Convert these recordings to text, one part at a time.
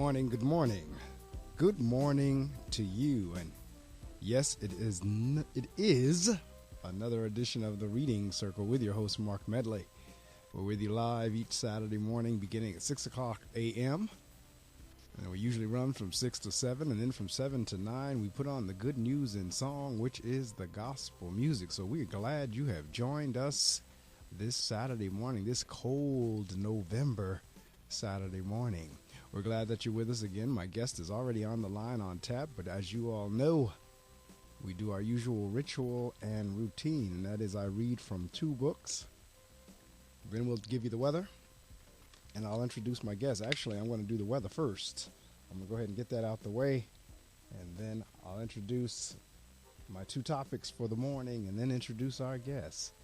morning, good morning. Good morning to you. And yes, it is another edition of the Reading Circle with your host, Marc Medley. We're with you live each Saturday morning beginning at 6 o'clock a.m. And we usually run from 6 to 7, and then from 7 to 9, we put on the good news in song, which is the gospel music. So we're glad you have joined us this Saturday morning, this cold November Saturday morning. We're glad that you're with us again. My guest is already on the line on tap, but as you all know, we do our usual ritual and routine, and that is I read from two books. Then we'll give you the weather, and I'll introduce my guest. Actually, I'm going to do the weather first. I'm going to go ahead and get that out the way, and then I'll introduce my two topics for the morning, and then introduce our guest.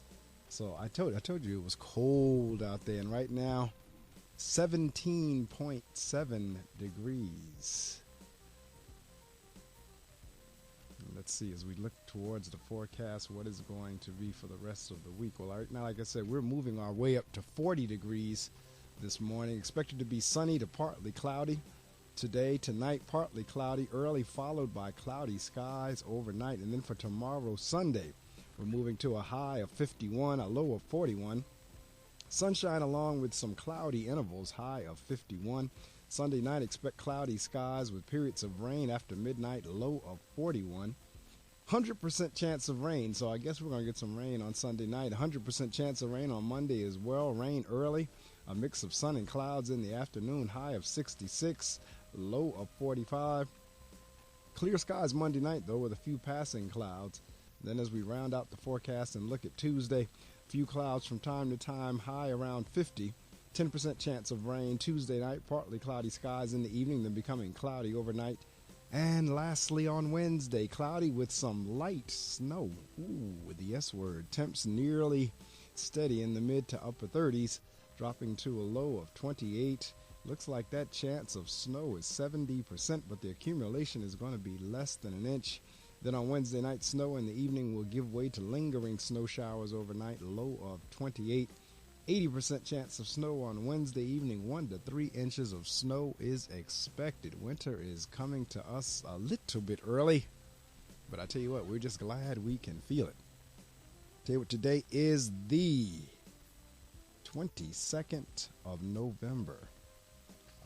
So I told you it was cold out there, and right now, 17.7 degrees. Let's see, as we look towards the forecast, what is going to be for the rest of the week. Well, right now, like I said, we're moving our way up to 40 degrees this morning. Expected to be sunny to partly cloudy. Today, tonight, partly cloudy, early followed by cloudy skies overnight. And then for tomorrow, Sunday, we're moving to a high of 51, a low of 41. Sunshine along with some cloudy intervals, high of 51. Sunday night, expect cloudy skies with periods of rain after midnight, low of 41. 100% chance of rain, so I guess we're going to get some rain on Sunday night. 100% chance of rain on Monday as well. Rain early, a mix of sun and clouds in the afternoon, high of 66, low of 45. Clear skies Monday night, though, with a few passing clouds. Then as we round out the forecast and look at Tuesday, few clouds from time to time, high around 50. 10% chance of rain Tuesday night, partly cloudy skies in the evening, then becoming cloudy overnight. And lastly, on Wednesday, cloudy with some light snow. Ooh, with the S word. Temps nearly steady in the mid to upper 30s, dropping to a low of 28. Looks like that chance of snow is 70%, but the accumulation is going to be less than an inch. Then on Wednesday night, snow in the evening will give way to lingering snow showers overnight, low of 28. 80% chance of snow on Wednesday evening. 1 to 3 inches of snow is expected. Winter is coming to us a little bit early, but I tell you what, we're just glad we can feel it. Tell you what, today is the 22nd of November.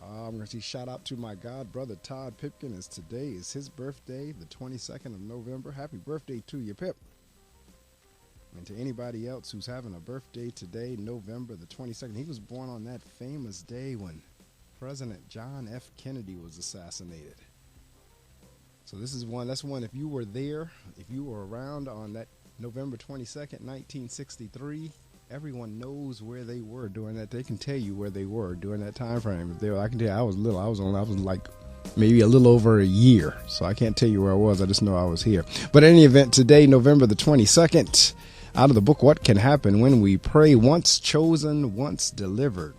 I'm going to say shout out to my god brother Todd Pipkin, as today is his birthday, the 22nd of November. Happy birthday to you, Pip. And to anybody else who's having a birthday today, November the 22nd. He was born on that famous day when President John F. Kennedy was assassinated. So this is one, that's one, if you were there, if you were around on that November 22nd, 1963, everyone knows where they were during that. They can tell you where they were during that time frame. If they were, I can tell you, I was little. I was like maybe a little over a year. So I can't tell you where I was. I just know I was here. But in any event, today, November the 22nd, out of the book, What Can Happen When We Pray, Once Chosen, Once Delivered.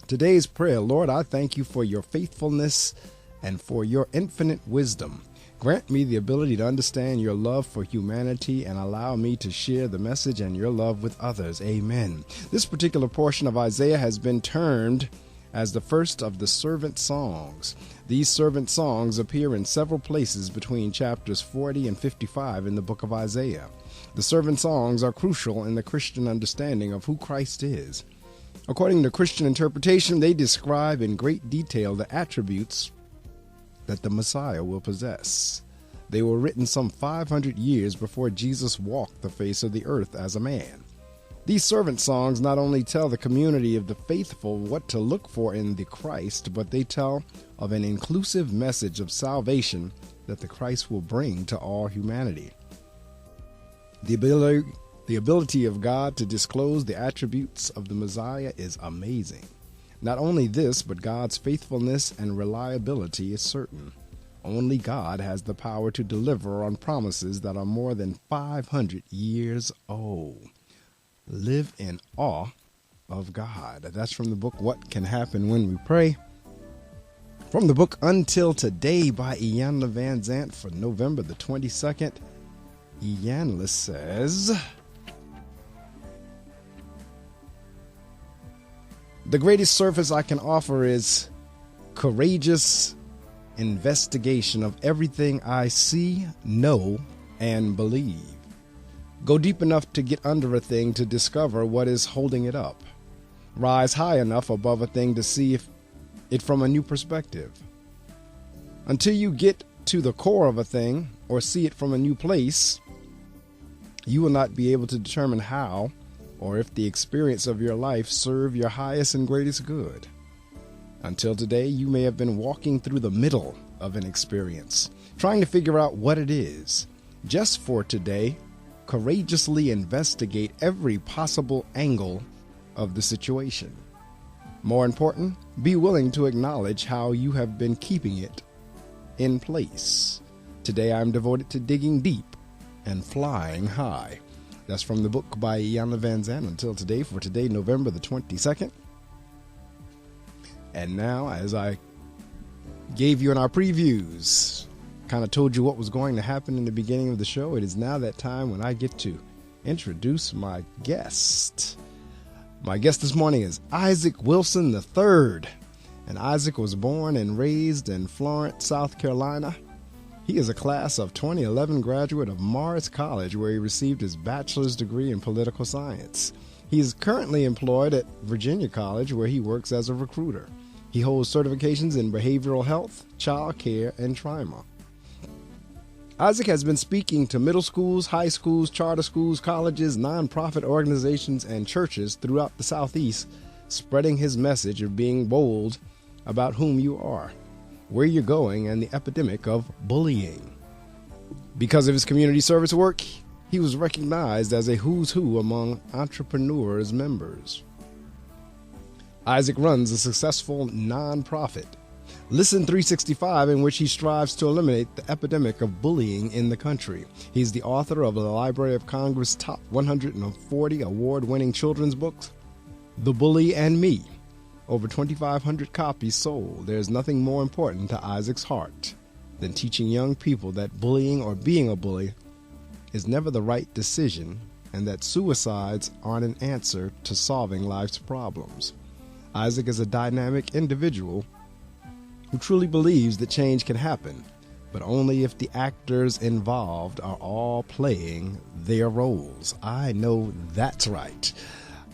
Today's prayer: Lord, I thank you for your faithfulness and for your infinite wisdom. Grant me the ability to understand your love for humanity and allow me to share the message and your love with others. Amen. This particular portion of Isaiah has been termed as the first of the servant songs. These servant songs appear in several places between chapters 40 and 55 in the book of Isaiah. The servant songs are crucial in the Christian understanding of who Christ is. According to Christian interpretation, they describe in great detail the attributes that the Messiah will possess. They were written some 500 years before Jesus walked the face of the earth as a man. These servant songs not only tell the community of the faithful what to look for in the Christ, but they tell of an inclusive message of salvation that the Christ will bring to all humanity. The ability of God to disclose the attributes of the Messiah is amazing. Not only this, but God's faithfulness and reliability is certain. Only God has the power to deliver on promises that are more than 500 years old. Live in awe of God. That's from the book, What Can Happen When We Pray. From the book Until Today by Iyanla Vanzant for November the 22nd, Iyanla says, the greatest service I can offer is courageous investigation of everything I see, know, and believe. Go deep enough to get under a thing to discover what is holding it up. Rise high enough above a thing to see it from a new perspective. Until you get to the core of a thing or see it from a new place, you will not be able to determine how or if the experience of your life serve your highest and greatest good. Until today, you may have been walking through the middle of an experience, trying to figure out what it is. Just for today, courageously investigate every possible angle of the situation. More important, be willing to acknowledge how you have been keeping it in place. Today, I'm devoted to digging deep and flying high. That's from the book by Iyanla Vanzant. Until today, for today, November the 22nd. And now, as I gave you in our previews, kind of told you what was going to happen in the beginning of the show, it is now that time when I get to introduce my guest. My guest this morning is Isaac Wilson III. And Isaac was born and raised in Florence, South Carolina. He is a class of 2011 graduate of Morris College, where he received his bachelor's degree in political science. He is currently employed at Virginia College, where he works as a recruiter. He holds certifications in behavioral health, child care, and trauma. Isaac has been speaking to middle schools, high schools, charter schools, colleges, nonprofit organizations, and churches throughout the Southeast, spreading his message of being bold about whom you are, where you're going, and the epidemic of bullying. Because of his community service work, he was recognized as a who's who among entrepreneurs members. Isaac runs a successful nonprofit, Listen 365, in which he strives to eliminate the epidemic of bullying in the country. He's the author of the Library of Congress top 140 award-winning children's books, The Bully and Me. Over 2,500 copies sold. There's nothing more important to Isaac's heart than teaching young people that bullying or being a bully is never the right decision, and that suicides aren't an answer to solving life's problems. Isaac is a dynamic individual who truly believes that change can happen, but only if the actors involved are all playing their roles. I know that's right.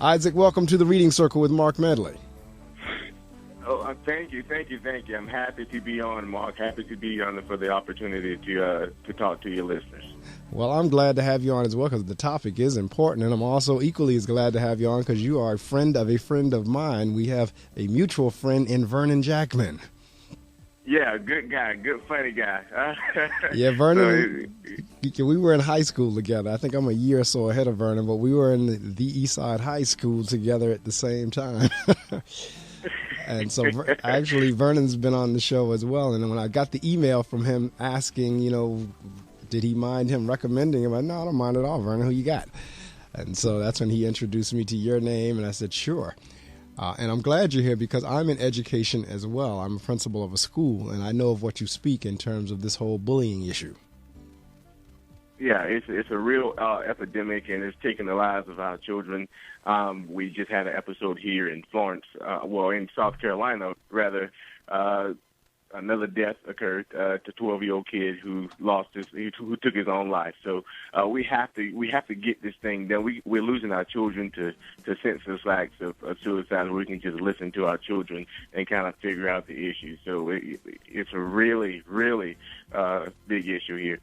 Isaac, welcome to the Reading Circle with Marc Medley. Oh, thank you. I'm happy to be on, Mark. Happy to be on for the opportunity to talk to your listeners. Well, I'm glad to have you on as well, because the topic is important, and I'm also equally as glad to have you on because you are a friend of mine. We have a mutual friend in Vernon Jackman. Yeah, good guy, good funny guy. Yeah, Vernon, we were in high school together. I think I'm a year or so ahead of Vernon, but we were in the East Side High School together at the same time. And so actually Vernon's been on the show as well. And when I got the email from him asking, did he mind him recommending him? I said, no, I don't mind at all, Vernon. Who you got? And so that's when he introduced me to your name, and I said, sure. And I'm glad you're here because I'm in education as well. I'm a principal of a school, and I know of what you speak in terms of this whole bullying issue. Yeah, it's a real epidemic, and it's taking the lives of our children. We just had an episode here in Florence, in South Carolina, rather. Another death occurred to a 12-year-old kid who who took his own life. So we have to get this thing done. We're losing our children to senseless acts of suicide, where we can just listen to our children and kind of figure out the issue. So it's a really, really big issue here.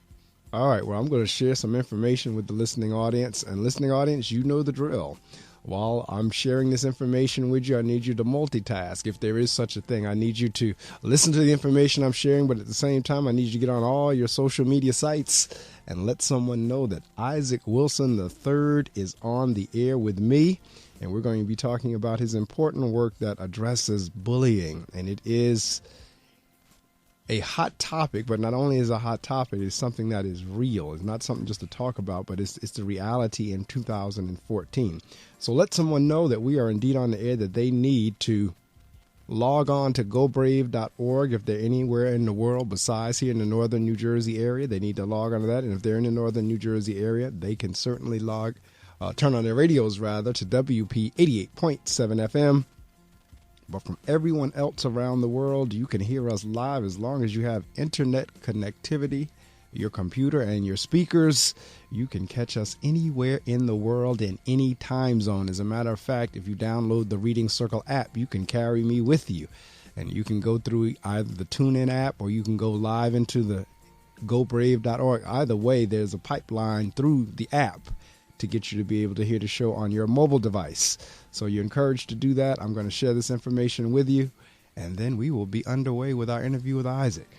All right, well, I'm going to share some information with the listening audience. And listening audience, you know the drill. While I'm sharing this information with you, I need you to multitask, if there is such a thing. I need you to listen to the information I'm sharing, but at the same time, I need you to get on all your social media sites and let someone know that Isaac Wilson III is on the air with me. And we're going to be talking about his important work that addresses bullying. And it is a hot topic, but not only is it a hot topic, it's something that is real. It's not something just to talk about, but it's the reality in 2014. So let someone know that we are indeed on the air, that they need to log on to gobrave.org. If they're anywhere in the world besides here in the northern New Jersey area, they need to log on to that. And if they're in the northern New Jersey area, they can certainly turn on their radios to WP 88.7 FM. But from everyone else around the world, you can hear us live as long as you have internet connectivity, your computer and your speakers. You can catch us anywhere in the world in any time zone. As a matter of fact, if you download the Reading Circle app, you can carry me with you. And you can go through either the TuneIn app or you can go live into the gobrave.org. Either way, there's a pipeline through the app to get you to be able to hear the show on your mobile device. So you're encouraged to do that. I'm going to share this information with you, and then we will be underway with our interview with Isaac.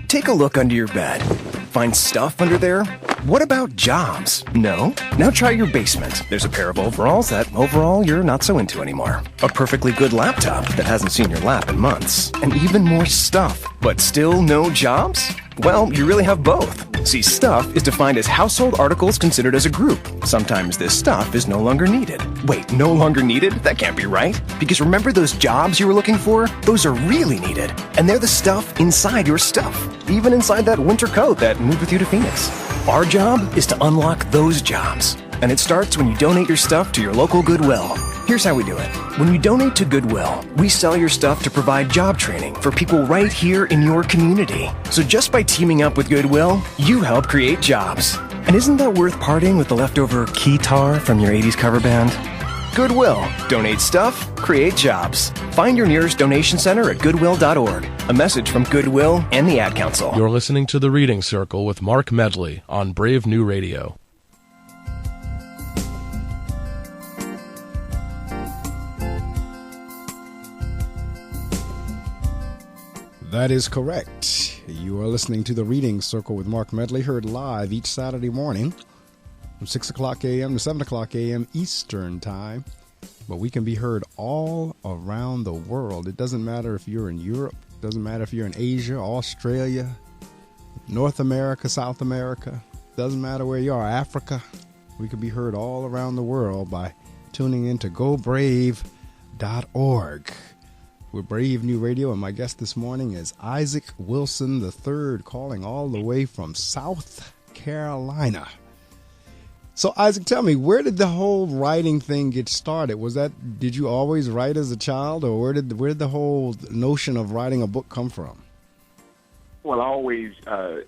Take a look under your bed. Find stuff under there? What about jobs? No? Now try your basement. There's a pair of overalls that overall you're not so into anymore. A perfectly good laptop that hasn't seen your lap in months. And even more stuff. But still no jobs? Well, you really have both. See, stuff is defined as household articles considered as a group. Sometimes this stuff is no longer needed. Wait, no longer needed? That can't be right. Because remember those jobs you were looking for? Those are really needed. And they're the stuff inside your stuff. Even inside that winter coat that moved with you to Phoenix. Our job is to unlock those jobs. And it starts when you donate your stuff to your local Goodwill. Here's how we do it. When you donate to Goodwill, we sell your stuff to provide job training for people right here in your community. So just by teaming up with Goodwill, you help create jobs. And isn't that worth parting with the leftover keytar from your 80s cover band? Goodwill. Donate stuff, create jobs. Find your nearest donation center at goodwill.org. A message from Goodwill and the Ad Council. You're listening to The Reading Circle with Marc Medley on Brave New Radio. That is correct. You are listening to The Reading Circle with Marc Medley, heard live each Saturday morning from 6 o'clock a.m. to 7 o'clock a.m. Eastern Time. But we can be heard all around the world. It doesn't matter if you're in Europe. It doesn't matter if you're in Asia, Australia, North America, South America. It doesn't matter where you are, Africa. We can be heard all around the world by tuning in to gobrave.org. We're Brave New Radio, and my guest this morning is Isaac Wilson III, calling all the way from South Carolina. So, Isaac, tell me, where did the whole writing thing get started? Did you always write as a child, or where did the whole notion of writing a book come from? Well, I always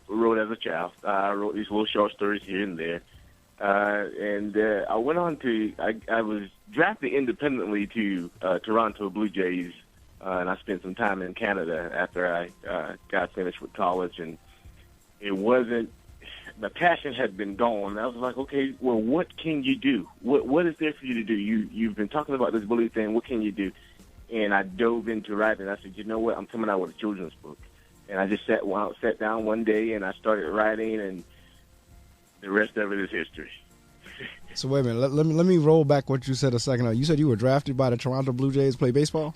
wrote as a child. I wrote these little short stories here and there. And I went on to, I was drafted independently to Toronto Blue Jays. And I spent some time in Canada after I got finished with college, and it wasn't, the passion had been gone. I was like, okay, well, what can you do? What is there for you to do? You've been talking about this bully thing. What can you do? And I dove into writing. I said, you know what? I'm coming out with a children's book. And I just sat down one day and I started writing, and the rest of it is history. So wait a minute. Let me roll back what you said a second ago. You said you were drafted by the Toronto Blue Jays to play baseball?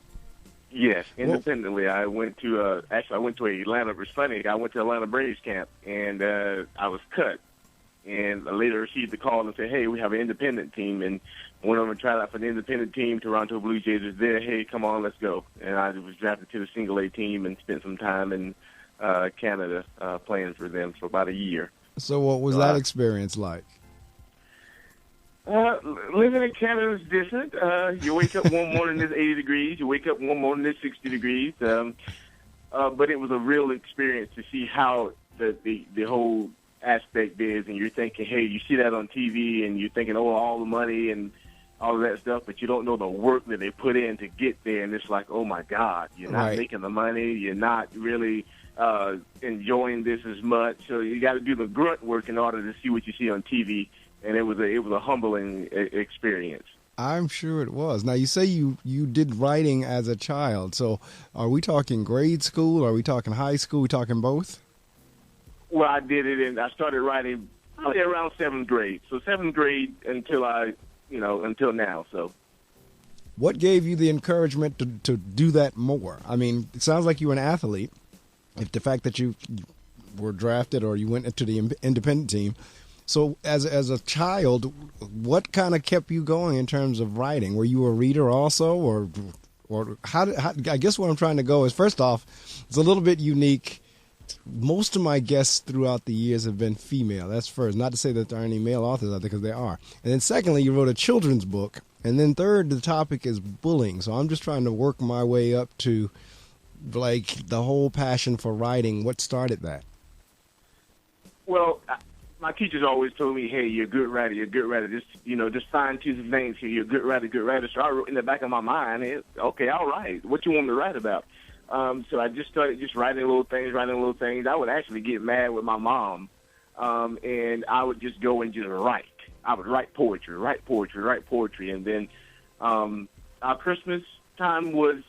Yes, independently. I went to Atlanta. It's funny. I went to Atlanta Braves camp, and I was cut. And I later received the call and said, hey, we have an independent team. And I went over and tried out for the independent team. Toronto Blue Jays was there. Hey, come on, let's go. And I was drafted to the single-A team and spent some time in Canada playing for them for about a year. So what was that experience like? Living in Canada is different. You wake up one morning it's 80 degrees. You wake up one morning it's 60 degrees. But it was a real experience to see how the whole aspect is. And you're thinking, hey, you see that on TV, and you're thinking, oh, all the money and all of that stuff, but you don't know the work that they put in to get there. And it's like, oh my God, you're not making the money. You're not really enjoying this as much. So you got to do the grunt work in order to see what you see on TV. And it was a humbling experience. I'm sure it was. Now, you say you did writing as a child. So are we talking grade school? Are we talking high school? Are we talking both? Well, I did it, and I started writing probably around 7th grade. So 7th grade until now. So what gave you the encouragement to do that more? I mean, it sounds like you were an athlete. If the fact that you were drafted or you went into the independent team. So as a child, what kind of kept you going in terms of writing? Were you a reader also, or how I guess where I'm trying to go is, first off, it's a little bit unique most of my guests throughout the years have been female. That's first. Not to say that there aren't any male authors out there, because there are. And then secondly, you wrote a children's book. And then third, the topic is bullying. So I'm just trying to work my way up to, like, the whole passion for writing. What started that? Well, my teachers always told me, hey, you're a good writer, you're a good writer. Just fine-tune the things here. You're a good writer, good writer. So I wrote in the back of my mind, okay, I'll write. What you want me to write about? So I just started just writing little things. I would actually get mad with my mom, and I would just go and just write. I would write poetry. And then our Christmas time was,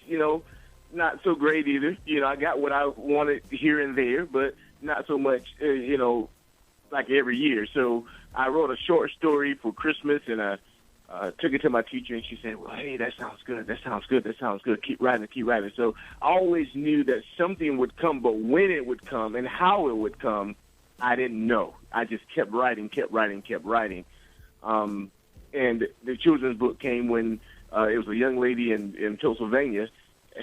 not so great either. I got what I wanted here and there, but not so much, like every year. So I wrote a short story for Christmas, and I took it to my teacher, and she said, well, hey, that sounds good. Keep writing. So I always knew that something would come, but when it would come and how it would come, I didn't know. I just kept writing. And the children's book came when it was a young lady in Pennsylvania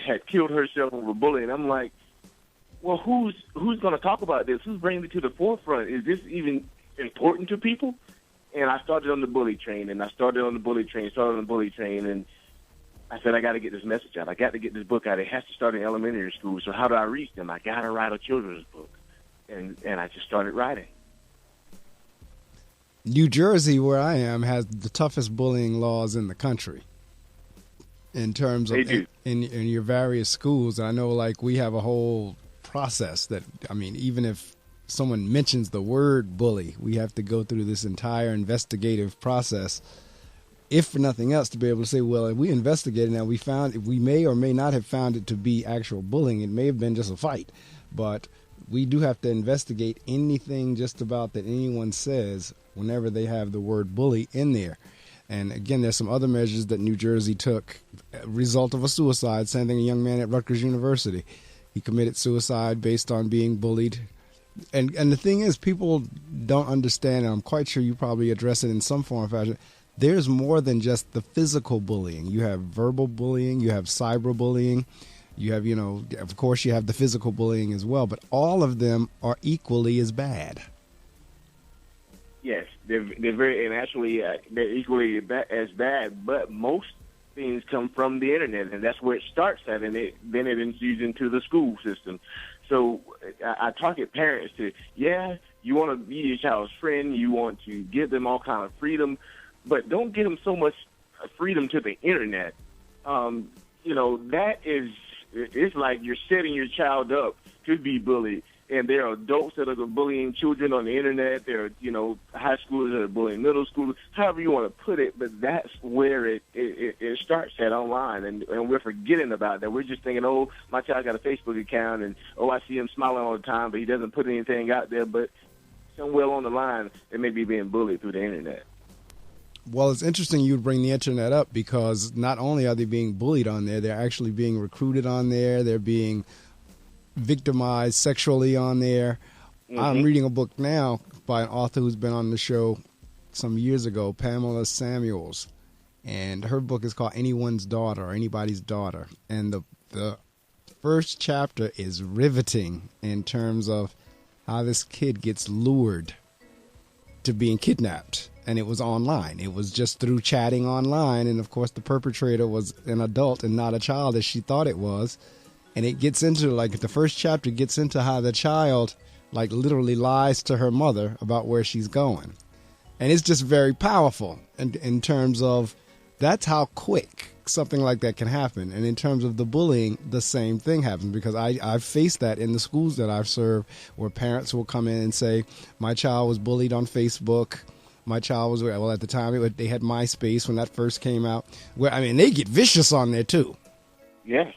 had killed herself over bullying. I'm like, well, who's going to talk about this? Who's bringing it to the forefront? Is this even important to people? And I started on the bully train, and I started on the bully train, and I said, I got to get this message out. I got to get this book out. It has to start in elementary school. So how do I reach them? I got to write a children's book. And I just started writing. New Jersey, where I am, has the toughest bullying laws in the country. In terms of in your various schools. I know, like, we have a whole process that, even if someone mentions the word bully, we have to go through this entire investigative process, if for nothing else, to be able to say, well, if we investigated and we may or may not have found it to be actual bullying. It may have been just a fight, but we do have to investigate anything just about that anyone says whenever they have the word bully in there. And again, there's some other measures that New Jersey took, result of a suicide. Same thing, a young man at Rutgers University. He committed suicide based on being bullied. And the thing is, people don't understand, and I'm quite sure you probably address it in some form or fashion. There's more than just the physical bullying. You have verbal bullying, you have cyberbullying, you have, of course you have the physical bullying as well, but all of them are equally as bad. Yes, they're very, and actually they're equally as bad, but most things come from the internet, and that's where it starts at, and then it ensues into the school system. So I target parents to, you want to be your child's friend, you want to give them all kind of freedom, but don't give them so much freedom to the internet. That is, it's like you're setting your child up to be bullied. And there are adults that are bullying children on the internet. There are, high schoolers that are bullying middle schoolers, however you want to put it. But that's where it starts at online. And we're forgetting about that. We're just thinking, oh, my child got a Facebook account, and, oh, I see him smiling all the time, but he doesn't put anything out there. But somewhere along the line, they may be being bullied through the internet. Well, it's interesting you bring the internet up, because not only are they being bullied on there, they're actually being recruited on there. They're being victimized sexually on there. Mm-hmm. I'm reading a book now by an author who's been on the show some years ago, Pamela Samuels, and her book is called Anyone's Daughter, or Anybody's Daughter. And the first chapter is riveting in terms of how this kid gets lured to being kidnapped. And it was online. It was just through chatting online. And of course, the perpetrator was an adult and not a child as she thought it was. And it gets into, like, the first chapter gets into how the child, like, literally lies to her mother about where she's going. And it's just very powerful in terms of that's how quick something like that can happen. And in terms of the bullying, the same thing happens, because I've faced that in the schools that I've served, where parents will come in and say, my child was bullied on Facebook. My child was, well, at the time they had MySpace when that first came out. They get vicious on there too. Yeah.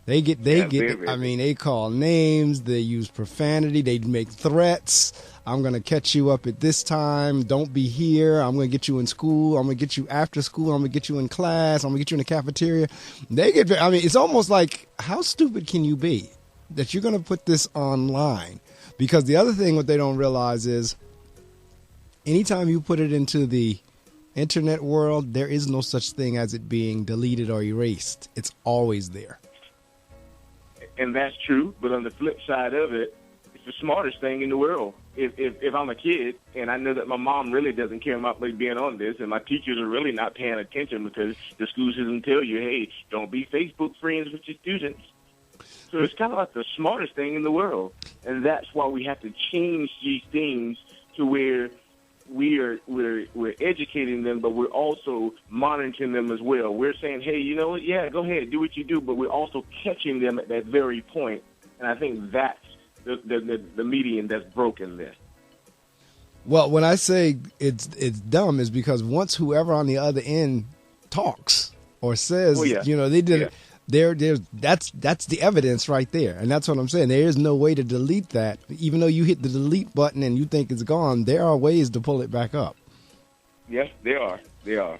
They call names, they use profanity, they make threats. I'm going to catch you up at this time. Don't be here. I'm going to get you in school. I'm going to get you after school. I'm going to get you in class. I'm going to get you in the cafeteria. It's almost like, how stupid can you be that you're going to put this online? Because the other thing what they don't realize is, anytime you put it into the internet world, there is no such thing as it being deleted or erased. It's always there. And that's true, but on the flip side of it, it's the smartest thing in the world. If I'm a kid and I know that my mom really doesn't care about me being on this, and my teachers are really not paying attention because the school doesn't tell you, hey, don't be Facebook friends with your students. So it's kind of like the smartest thing in the world, and that's why we have to change these things to where we're educating them, but we're also monitoring them as well. We're saying, hey, you know what? Yeah, go ahead, do what you do, but we're also catching them at that very point. And I think that's the median that's broken there. Well, when I say it's dumb, is because once whoever on the other end talks or says, they did it. That's the evidence right there, and that's what I'm saying. There is no way to delete that. Even though you hit the delete button and you think it's gone, there are ways to pull it back up. Yes, there are.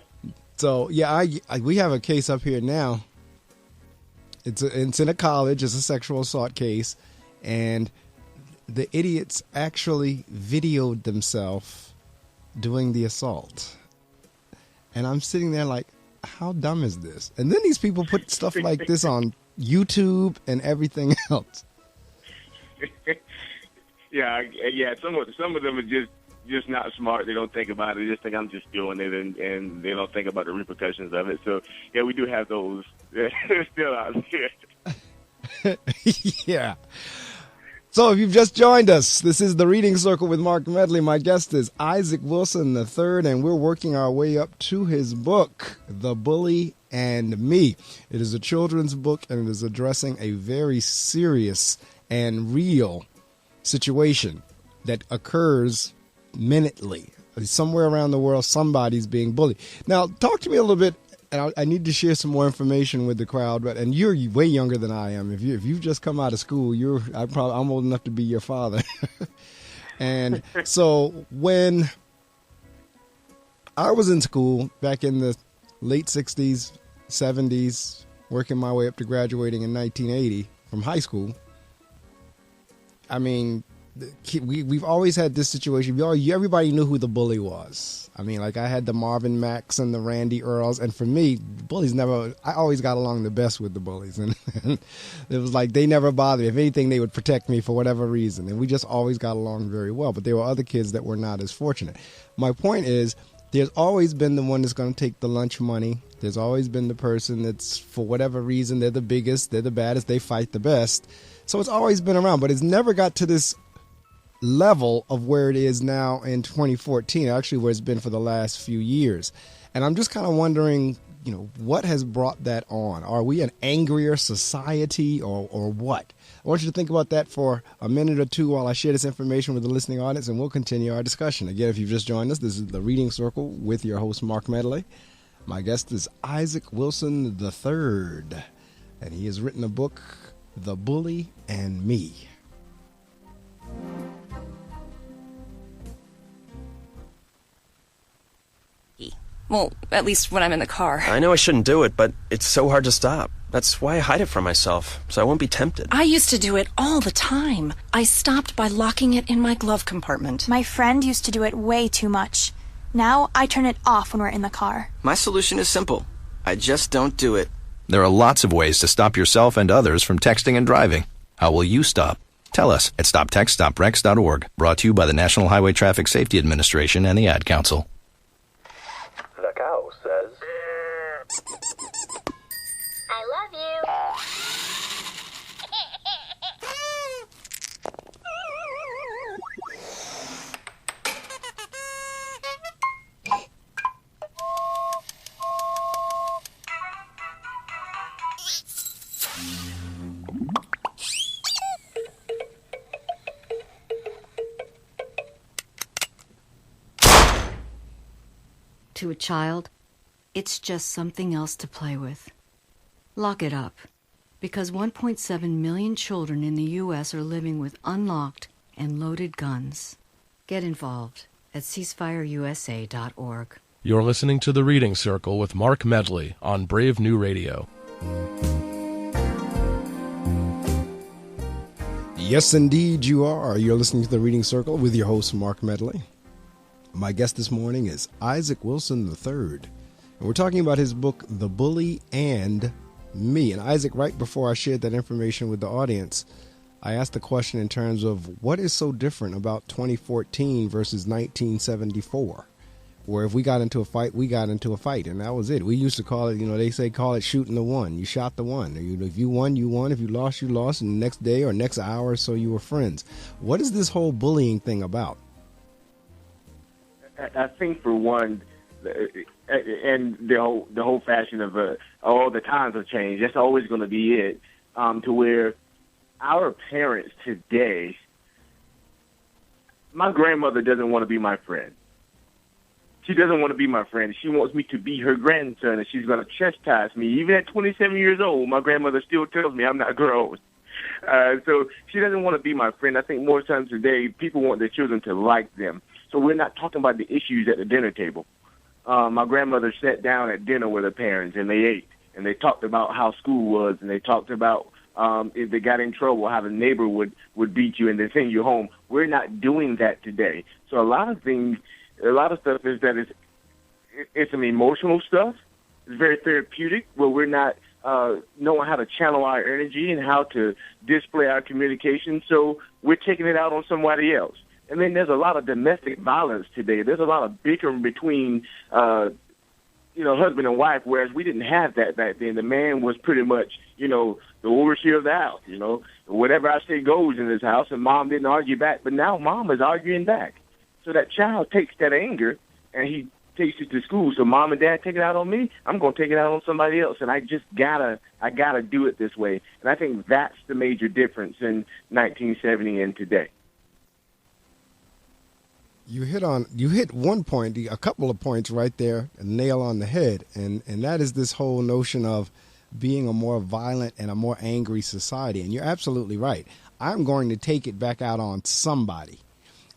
So yeah, we have a case up here now. It's in a college. It's a sexual assault case, and the idiots actually videoed themselves doing the assault, and I'm sitting there like, how dumb is this? And then these people put stuff like this on YouTube and everything else. Yeah. Some of them are just not smart. They don't think about it. They just think I'm just doing it, and they don't think about the repercussions of it. So yeah, we do have those. They're still out there. Yeah. So if you've just joined us, this is the Reading Circle with Marc Medley. My guest is Isaac Wilson III, and we're working our way up to his book, The Bully and Me. It is a children's book, and it is addressing a very serious and real situation that occurs minutely. Somewhere around the world, somebody's being bullied. Now, talk to me a little bit. And I need to share some more information with the crowd, and you're way younger than I am. If you've just come out of school, I'm old enough to be your father. And so when I was in school back in the late 60s, 70s, working my way up to graduating in 1980 from high school, I mean, we've always had this situation. Everybody knew who the bully was. I mean, like I had the Marvin Macks and the Randy Earls, and for me, bullies I always got along the best with the bullies, and it was like they never bothered me. If anything, they would protect me for whatever reason, and we just always got along very well. But there were other kids that were not as fortunate. My point is, there's always been the one that's going to take the lunch money. There's always been the person that's, for whatever reason, they're the biggest, they're the baddest, they fight the best. So it's always been around, but it's never got to this level of where it is now in 2014, actually where it's been for the last few years. And I'm just kind of wondering, what has brought that on? Are we an angrier society or what? I want you to think about that for a minute or two while I share this information with the listening audience, and we'll continue our discussion. Again, if you've just joined us, this is the Reading Circle with your host, Marc Medley. My guest is Isaac Wilson III, and he has written a book, The Bully and Me. Well, at least when I'm in the car. I know I shouldn't do it, but it's so hard to stop. That's why I hide it from myself, so I won't be tempted. I used to do it all the time. I stopped by locking it in my glove compartment. My friend used to do it way too much. Now I turn it off when we're in the car. My solution is simple. I just don't do it. There are lots of ways to stop yourself and others from texting and driving. How will you stop? Tell us at stoptextstoprex.org. Brought to you by the National Highway Traffic Safety Administration and the Ad Council. The cow says, I love you. To a child, it's just something else to play with. Lock it up, because 1.7 million children in the U.S. are living with unlocked and loaded guns. Get involved at ceasefireusa.org. You're listening to The Reading Circle with Marc Medley on Brave New Radio. Yes, indeed, you are. You're listening to The Reading Circle with your host, Marc Medley. My guest this morning is Isaac Wilson III, and we're talking about his book, The Bully and Me. And Isaac, right before I shared that information with the audience, I asked the question in terms of what is so different about 2014 versus 1974, where if we got into a fight, we got into a fight, and that was it. We used to call it, they say call it shooting the one. You shot the one. If you won, you won. If you lost, you lost. And the next day or next hour or so, you were friends. What is this whole bullying thing about? I think for one, and the whole fashion of the times have changed. That's always going to be it. To where our parents today, my grandmother doesn't want to be my friend. She doesn't want to be my friend. She wants me to be her grandson, and she's going to chastise me. Even at 27 years old, my grandmother still tells me I'm not grown. So she doesn't want to be my friend. I think more times today, people want their children to like them. So we're not talking about the issues at the dinner table. My grandmother sat down at dinner with her parents, and they ate, and they talked about how school was, and they talked about if they got in trouble, how the neighbor would beat you and then send you home. We're not doing that today. So a lot of stuff is that it's some emotional stuff. It's very therapeutic, where we're not knowing how to channel our energy and how to display our communication. So we're taking it out on somebody else. And then there's a lot of domestic violence today. There's a lot of bickering between husband and wife, whereas we didn't have that back then. The man was pretty much, the overseer of the house. Whatever I say goes in this house, and mom didn't argue back. But now mom is arguing back. So that child takes that anger, and he takes it to school. So mom and dad take it out on me, I'm going to take it out on somebody else. And I gotta do it this way. And I think that's the major difference in 1970 and today. You hit one point, a couple of points right there, a nail on the head, and that is this whole notion of being a more violent and a more angry society. And you're absolutely right. I'm going to take it back out on somebody.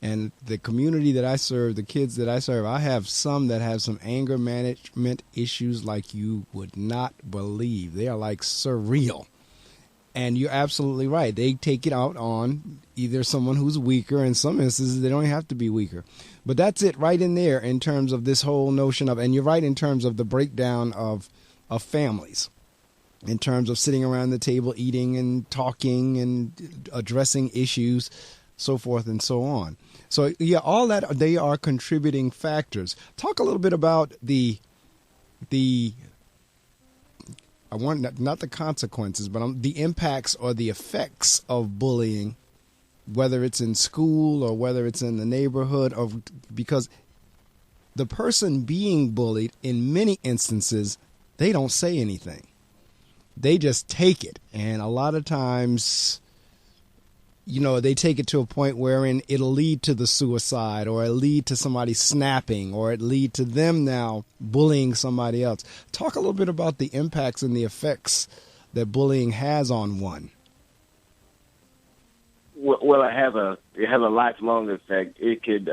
And the community that I serve, the kids that I serve, I have some that have some anger management issues like you would not believe. They are like surreal. And you're absolutely right. They take it out on either someone who's weaker. In some instances, they don't have to be weaker. But that's it right in there in terms of this whole notion of, and you're right in terms of the breakdown of families, in terms of sitting around the table, eating and talking and addressing issues, so forth and so on. So, yeah, all that, they are contributing factors. Talk a little bit about I want not the consequences, but the impacts or the effects of bullying, whether it's in school or whether it's in the neighborhood, because the person being bullied, in many instances, they don't say anything. They just take it. And a lot of times, they take it to a point wherein it'll lead to the suicide, or it'll lead to somebody snapping, or it lead to them now bullying somebody else. Talk a little bit about the impacts and the effects that bullying has on one. Well, it has a lifelong effect. It could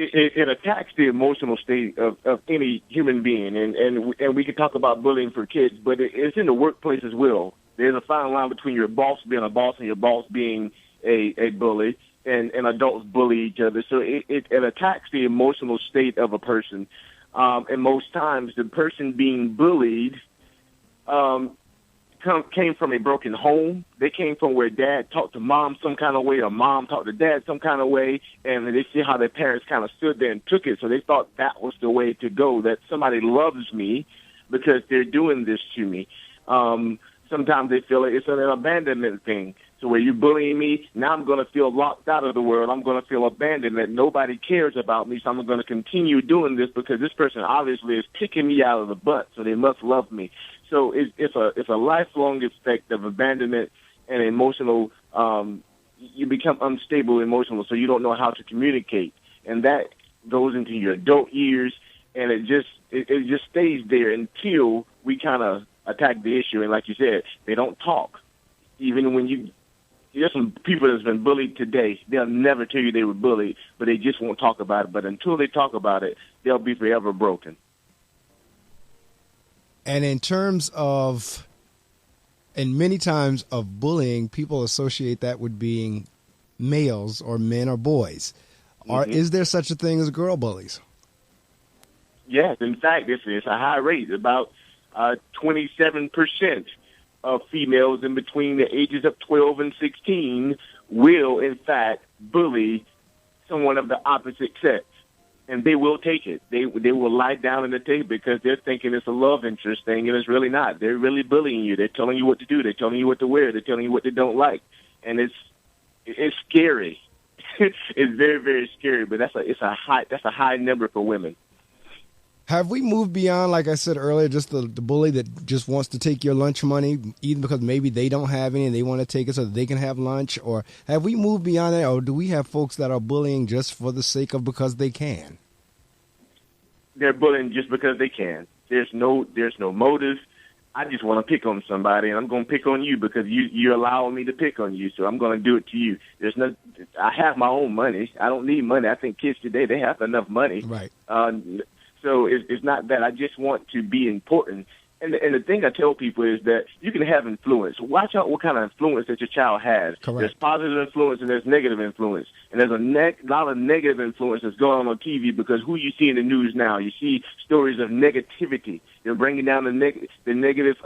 it attacks the emotional state of any human being, and we could talk about bullying for kids, but it's in the workplace as well. There's a fine line between your boss being a boss and your boss being a bully, and adults bully each other. So it attacks the emotional state of a person. And most times the person being bullied came from a broken home. They came from where dad talked to mom some kind of way, or mom talked to dad some kind of way, and they see how their parents kind of stood there and took it. So they thought that was the way to go, that somebody loves me because they're doing this to me. Sometimes they feel it's an abandonment thing. So where you're bullying me, now I'm going to feel locked out of the world. I'm going to feel abandoned, that nobody cares about me. So I'm going to continue doing this because this person obviously is kicking me out of the butt. So they must love me. So it's a lifelong effect of abandonment and emotional. You become unstable emotional, so you don't know how to communicate, and that goes into your adult years, and it just stays there until we kind of attack the issue. And like you said, they don't talk. Even when there's some people that's been bullied today, they'll never tell you they were bullied, but they just won't talk about it. But until they talk about it, they'll be forever broken. And in terms of, and many times of bullying, people associate that with being males or men or boys. Mm-hmm. Is there such a thing as girl bullies? Yes, in fact, it's a high rate, about 27% of females in between the ages of 12 and 16 will, in fact, bully someone of the opposite sex. And they will take it. They will lie down and take it because they're thinking it's a love interest thing, and it's really not. They're really bullying you. They're telling you what to do. They're telling you what to wear. They're telling you what they don't like. And it's scary. It's very, very scary, but that's a high number for women. Have we moved beyond, like I said earlier, just the bully that just wants to take your lunch money, either because maybe they don't have any and they want to take it so that they can have lunch? Or have we moved beyond that, or do we have folks that are bullying just for the sake of because they can? They're bullying just because they can. There's no motive. I just want to pick on somebody, and I'm going to pick on you because you're allowing me to pick on you, so I'm going to do it to you. I have my own money. I don't need money. I think kids today, they have enough money. Right. So it's not that. I just want to be important. And the thing I tell people is that you can have influence. Watch out what kind of influence that your child has. Correct. There's positive influence and there's negative influence. And there's a lot of negative influence that's going on TV because who you see in the news now, you see stories of negativity. They're bringing down the negative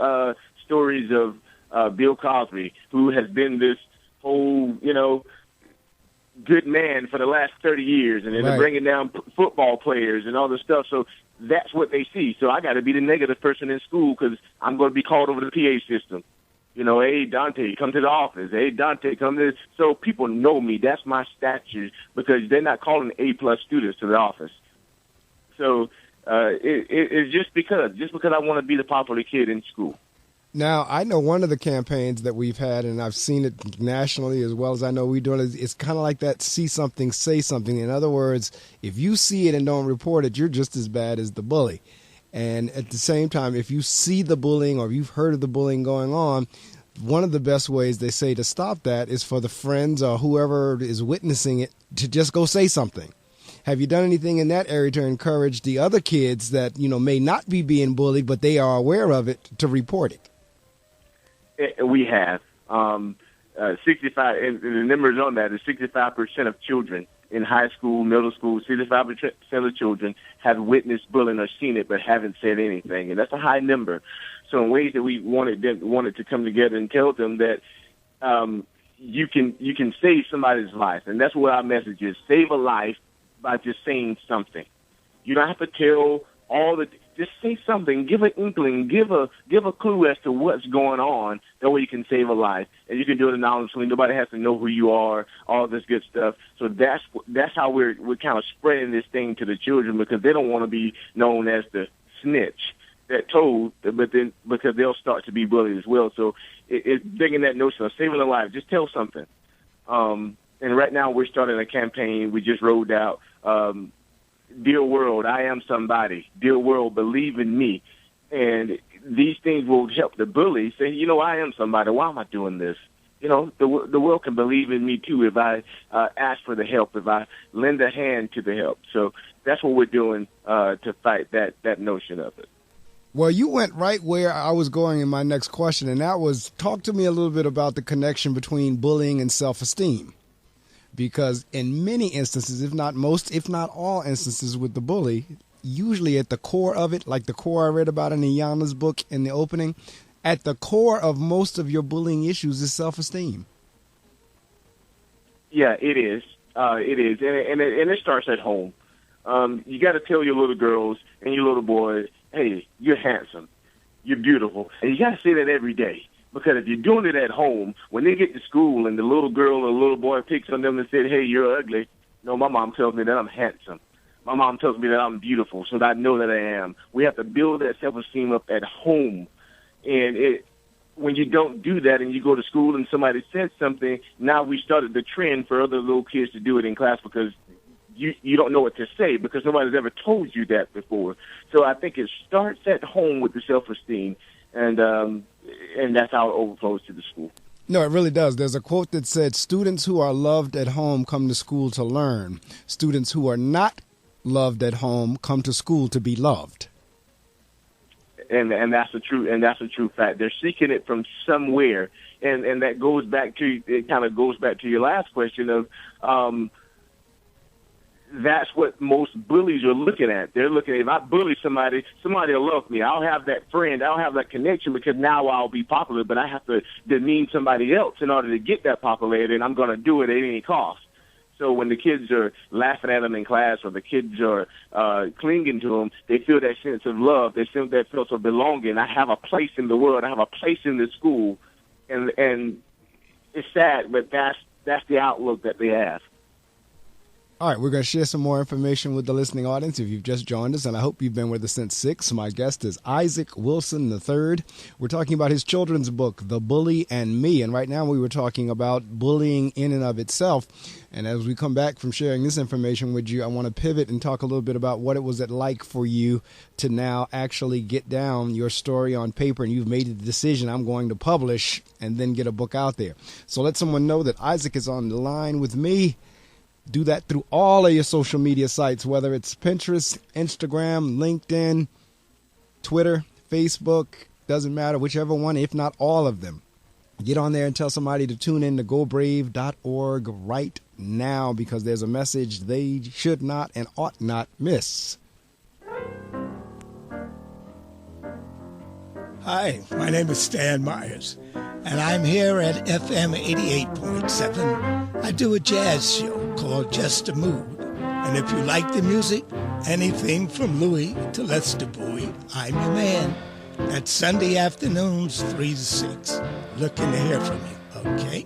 stories of Bill Cosby, who has been this whole, good man for the last 30 years, and they're bringing down football players and all this stuff. So that's what they see. So I got to be the negative person in school because I'm going to be called over the PA system. Hey, Dante, come to the office. Hey, Dante, come to this. So people know me. That's my stature because they're not calling A-plus students to the office. So it's just because I want to be the popular kid in school. Now, I know one of the campaigns that we've had, and I've seen it nationally as well as I know we're doing it, it's kind of like that see something, say something. In other words, if you see it and don't report it, you're just as bad as the bully. And at the same time, if you see the bullying or you've heard of the bullying going on, one of the best ways they say to stop that is for the friends or whoever is witnessing it to just go say something. Have you done anything in that area to encourage the other kids that, may not be being bullied, but they are aware of it to report it? We have 65, and the numbers on that is 65% of children in high school, middle school. 65% of children have witnessed bullying or seen it, but haven't said anything, and that's a high number. So in ways that we wanted to come together and tell them that you can save somebody's life, and that's what our message is: save a life by just saying something. You don't have to tell all the. Just say something, give an inkling, give a clue as to what's going on. That way you can save a life, and you can do it anonymously. Nobody has to know who you are, all this good stuff. So that's how we're kind of spreading this thing to the children because they don't want to be known as the snitch that told, but then because they'll start to be bullied as well. So it's bringing that notion of saving a life. Just tell something. And right now we're starting a campaign. We just rolled out. Dear world, I am somebody. Dear world, believe in me. And these things will help the bully say, I am somebody. Why am I doing this? The world can believe in me too if I ask for the help, if I lend a hand to the help. So that's what we're doing to fight that notion of it. Well, you went right where I was going in my next question, and that was talk to me a little bit about the connection between bullying and self-esteem. Because in many instances, if not most, if not all instances with the bully, usually at the core of it, like the core I read about in Iyana's book in the opening, at the core of most of your bullying issues is self-esteem. Yeah, it is. It is. And it starts at home. You got to tell your little girls and your little boys, hey, you're handsome, you're beautiful. And you got to say that every day. Because if you're doing it at home, when they get to school and the little girl or little boy picks on them and says, hey, you're ugly, no, my mom tells me that I'm handsome. My mom tells me that I'm beautiful, so that I know that I am. We have to build that self-esteem up at home. And when you don't do that and you go to school and somebody says something, now we started the trend for other little kids to do it in class because you don't know what to say because nobody's ever told you that before. So I think it starts at home with the self-esteem. And that's how it overflows to the school. No, it really does. There's a quote that said, students who are loved at home come to school to learn. Students who are not loved at home come to school to be loved. And that's a true fact. They're seeking it from somewhere. And that goes back to, it kind of goes back to your last question of, that's what most bullies are looking at. They're looking at, if I bully somebody will love me. I'll have that friend. I'll have that connection because now I'll be popular, but I have to demean somebody else in order to get that popularity, and I'm going to do it at any cost. So when the kids are laughing at them in class or the kids are clinging to them, they feel that sense of love. They feel that sense of belonging. I have a place in the world. I have a place in the school. And it's sad, but that's the outlook that they have. All right, we're going to share some more information with the listening audience if you've just joined us, and I hope you've been with us since 6. My guest is Isaac Wilson III. We're talking about his children's book, The Bully and Me, and right now we were talking about bullying in and of itself. And as we come back from sharing this information with you, I want to pivot and talk a little bit about what it was like for you to now actually get down your story on paper, and you've made the decision, I'm going to publish and then get a book out there. So let someone know that Isaac is on the line with me. Do that through all of your social media sites, whether it's Pinterest, Instagram, LinkedIn, Twitter, Facebook, doesn't matter, whichever one, if not all of them. Get on there and tell somebody to tune in to gobrave.org right now, because there's a message they should not and ought not miss. Hi, my name is Stan Myers, and I'm here at FM 88.7. I do a jazz show called Just a Mood. And if you like the music, anything from Louis to Lester Bowie, I'm your man. That's Sunday afternoons, 3 to 6. Looking to hear from you, okay?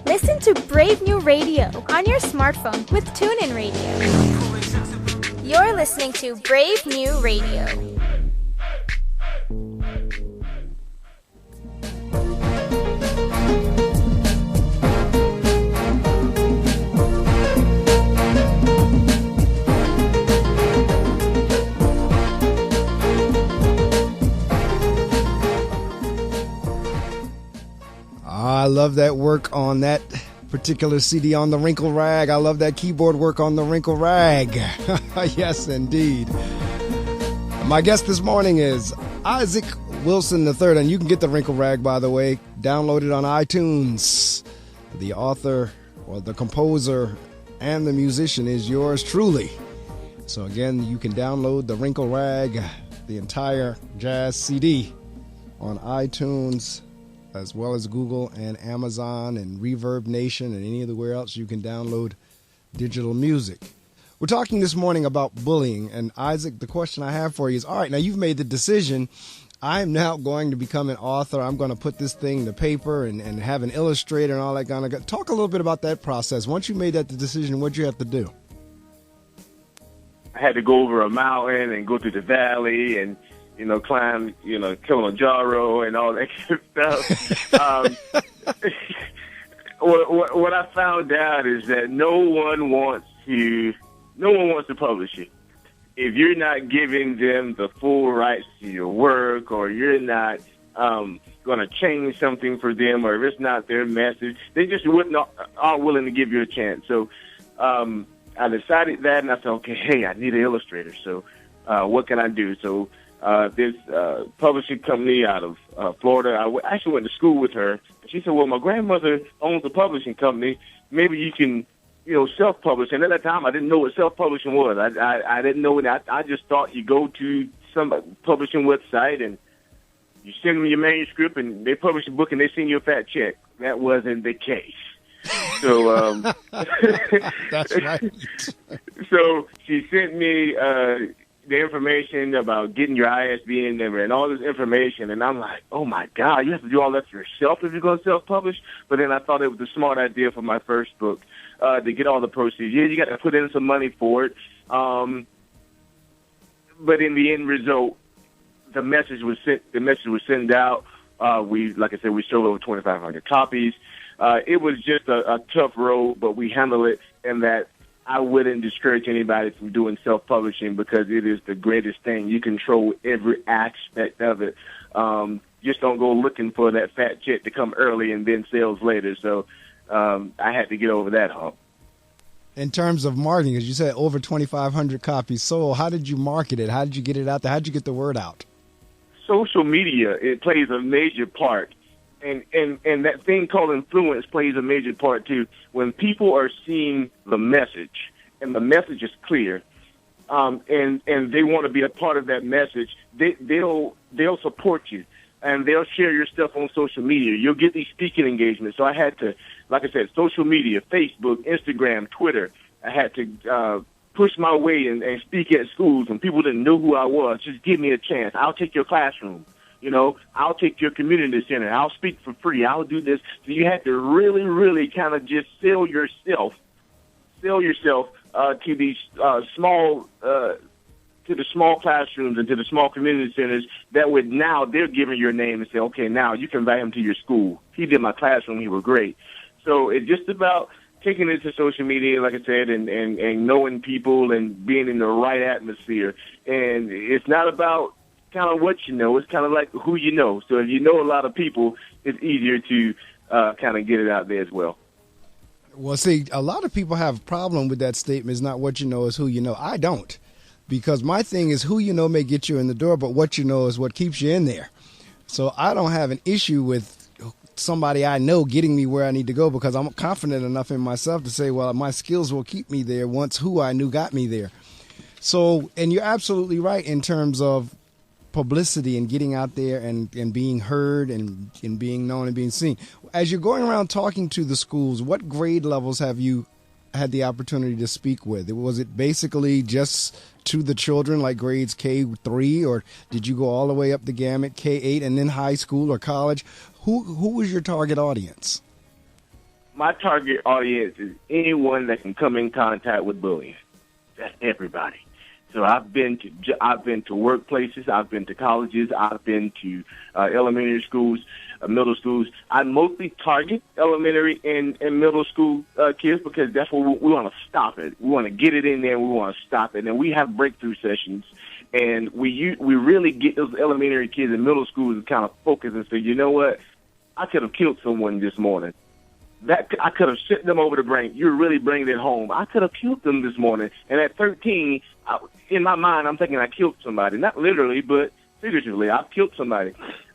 Listen to Brave New Radio on your smartphone with TuneIn Radio. You're listening to Brave New Radio. I love that work on that particular CD on the Wrinkle Rag. I love that keyboard work on the Wrinkle Rag. Yes, indeed. My guest this morning is Isaac Wilson III, and you can get the Wrinkle Rag, by the way, download it on iTunes. The author, or the composer, and the musician is yours truly. So again, you can download the Wrinkle Rag, the entire jazz CD, on iTunes, as well as Google and Amazon and Reverb Nation and anywhere else you can download digital music. We're talking this morning about bullying, and Isaac, the question I have for you is, all right, now you've made the decision. I'm now going to become an author. I'm going to put this thing to paper and have an illustrator and all that kind of stuff. Talk a little bit about that process. Once you made that decision, what did you have to do? I had to go over a mountain and go through the valley and climb, Kilimanjaro and all that good stuff. What I found out is that no one wants to publish it. If you're not giving them the full rights to your work, or you're not going to change something for them, or if it's not their message, they just aren't willing to give you a chance. So I decided that, and I said, okay, hey, I need an illustrator. So what can I do? So this publishing company out of Florida, I actually went to school with her. She said, well, my grandmother owns a publishing company. Maybe you can, self-publish. And at that time, I didn't know what self-publishing was. I didn't know that. I just thought you go to some publishing website and you send them your manuscript and they publish a book and they send you a fat check. That wasn't the case. So that's right. So she sent me the information about getting your ISBN number and all this information, and I'm like, oh my God, you have to do all that yourself if you're going to self-publish? But then I thought it was a smart idea for my first book to get all the proceeds. Yeah, you got to put in some money for it, but in the end result, the message was sent. The message was sent out. Like I said, we sold over 2,500 copies. It was just a tough road, but we handled it, and that I wouldn't discourage anybody from doing self-publishing because it is the greatest thing. You control every aspect of it. Just don't go looking for that fat check to come early and then sales later. So I had to get over that hump. In terms of marketing, as you said, over 2,500 copies sold. How did you market it? How did you get it out there? How did you get the word out? Social media, it plays a major part And that thing called influence plays a major part too. When people are seeing the message, and the message is clear, and they want to be a part of that message, they'll support you, and they'll share your stuff on social media. You'll get these speaking engagements. So I had to, like I said, social media, Facebook, Instagram, Twitter. I had to push my way and speak at schools when people didn't know who I was. Just give me a chance. I'll take your classroom. You know, I'll take your community center. I'll speak for free. I'll do this. So you had to really, really kind of just sell yourself to these small classrooms and to the small community centers. That would now they're giving your name and say, okay, now you can invite him to your school. He did my classroom. He was great. So it's just about taking it to social media, like I said, and knowing people and being in the right atmosphere. And it's not about kind of what you know. It's kind of like who you know. So if you know a lot of people, it's easier to kind of get it out there as well. Well, see, a lot of people have a problem with that statement. It's not what you know, it's who you know. I don't, because my thing is who you know may get you in the door, but what you know is what keeps you in there. So I don't have an issue with somebody I know getting me where I need to go, because I'm confident enough in myself to say, well, my skills will keep me there once who I knew got me there. So, and you're absolutely right in terms of publicity and getting out there and being heard and being known and being seen. As you're going around talking to the schools, what grade levels have you had the opportunity to speak with? Was it basically just to the children, like grades K-3, or did you go all the way up the gamut, K-8, and then high school or college? Who was your target audience? My target audience is anyone that can come in contact with bullying. That's everybody. So I've been to workplaces, I've been to colleges, I've been to elementary schools, middle schools. I mostly target elementary and middle school kids, because that's what we want to stop it. We want to get it in there, and we want to stop it. And we have breakthrough sessions, and we really get those elementary kids and middle schools to kind of focus and say, you know what, I could have killed someone this morning. That I could have sent them over the brink. You're really bringing it home. I could have killed them this morning. And at 13, in my mind, I'm thinking I killed somebody. Not literally, but figuratively, I've killed somebody.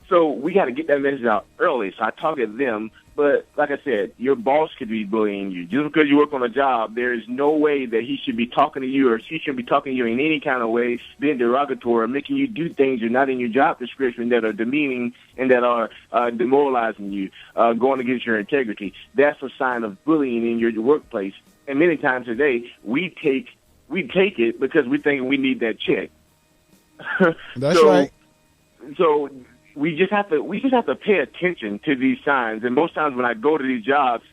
So we got to get that message out early. So I target them. But like I said, your boss could be bullying you. Just because you work on a job, there is no way that he should be talking to you, or she should be talking to you in any kind of way, being derogatory, or making you do things that are not in your job description, that are demeaning and that are demoralizing you, going against your integrity. That's a sign of bullying in your workplace. And many times today, we take it because we think we need that check. That's right. So we just have to pay attention to these signs. And most times when I go to these jobs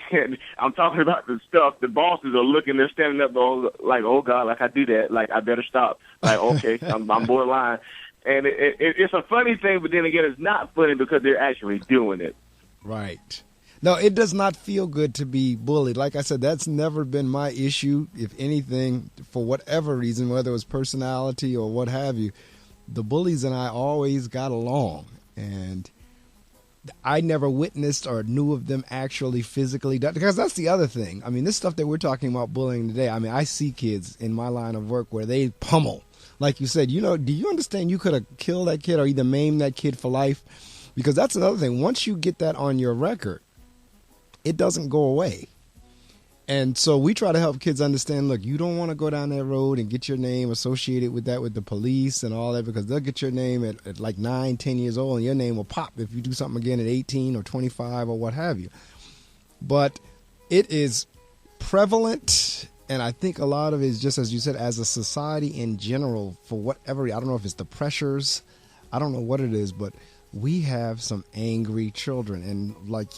and I'm talking about the stuff, the bosses are looking, they're standing up like, oh God, like I do that, like I better stop. Like, okay, I'm borderline. And it's a funny thing, but then again, it's not funny because they're actually doing it. Right. No, it does not feel good to be bullied. Like I said, that's never been my issue. If anything, for whatever reason, whether it was personality or what have you, the bullies and I always got along, and I never witnessed or knew of them actually physically, because that's the other thing. I mean, this stuff that we're talking about bullying today, I mean, I see kids in my line of work where they pummel. Like you said, you know, do you understand you could have killed that kid or either maimed that kid for life? Because that's another thing. Once you get that on your record, it doesn't go away. And so we try to help kids understand, look, you don't want to go down that road and get your name associated with that, with the police and all that, because they'll get your name at like 9, 10 years old, and your name will pop if you do something again at 18 or 25 or what have you. But it is prevalent, and I think a lot of it is just, as you said, as a society in general, for whatever, I don't know if it's the pressures, I don't know what it is, but we have some angry children. And like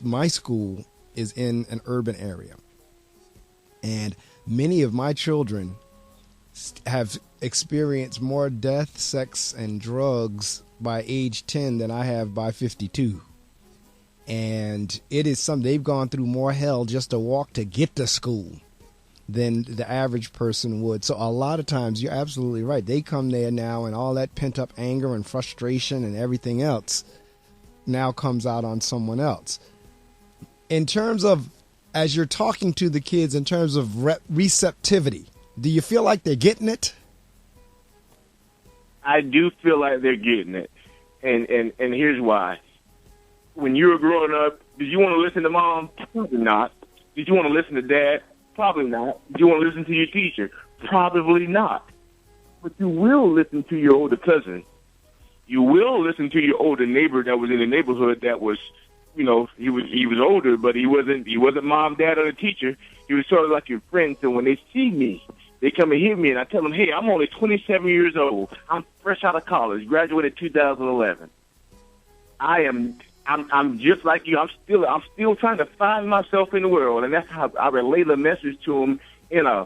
my school is in an urban area, and many of my children have experienced more death, sex, and drugs by age 10 than I have by 52. And it is they've gone through more hell just to walk to get to school than the average person would. So a lot of times, you're absolutely right. They come there now, and all that pent up anger and frustration and everything else now comes out on someone else. In terms of, as you're talking to the kids, in terms of receptivity, do you feel like they're getting it? I do feel like they're getting it. And here's why. when you were growing up, did you want to listen to mom? Probably not. Did you want to listen to dad? Probably not. Did you want to listen to your teacher? Probably not. But you will listen to your older cousin. You will listen to your older neighbor that was in the neighborhood that was, he was older, but he wasn't mom, dad, or the teacher. He was sort of like your friend. So when they see me, they come and hear me, and I tell them, hey, I'm only 27 years old. I'm fresh out of college, graduated 2011. I'm just like you. I'm still trying to find myself in the world, and that's how I relay the message to them in I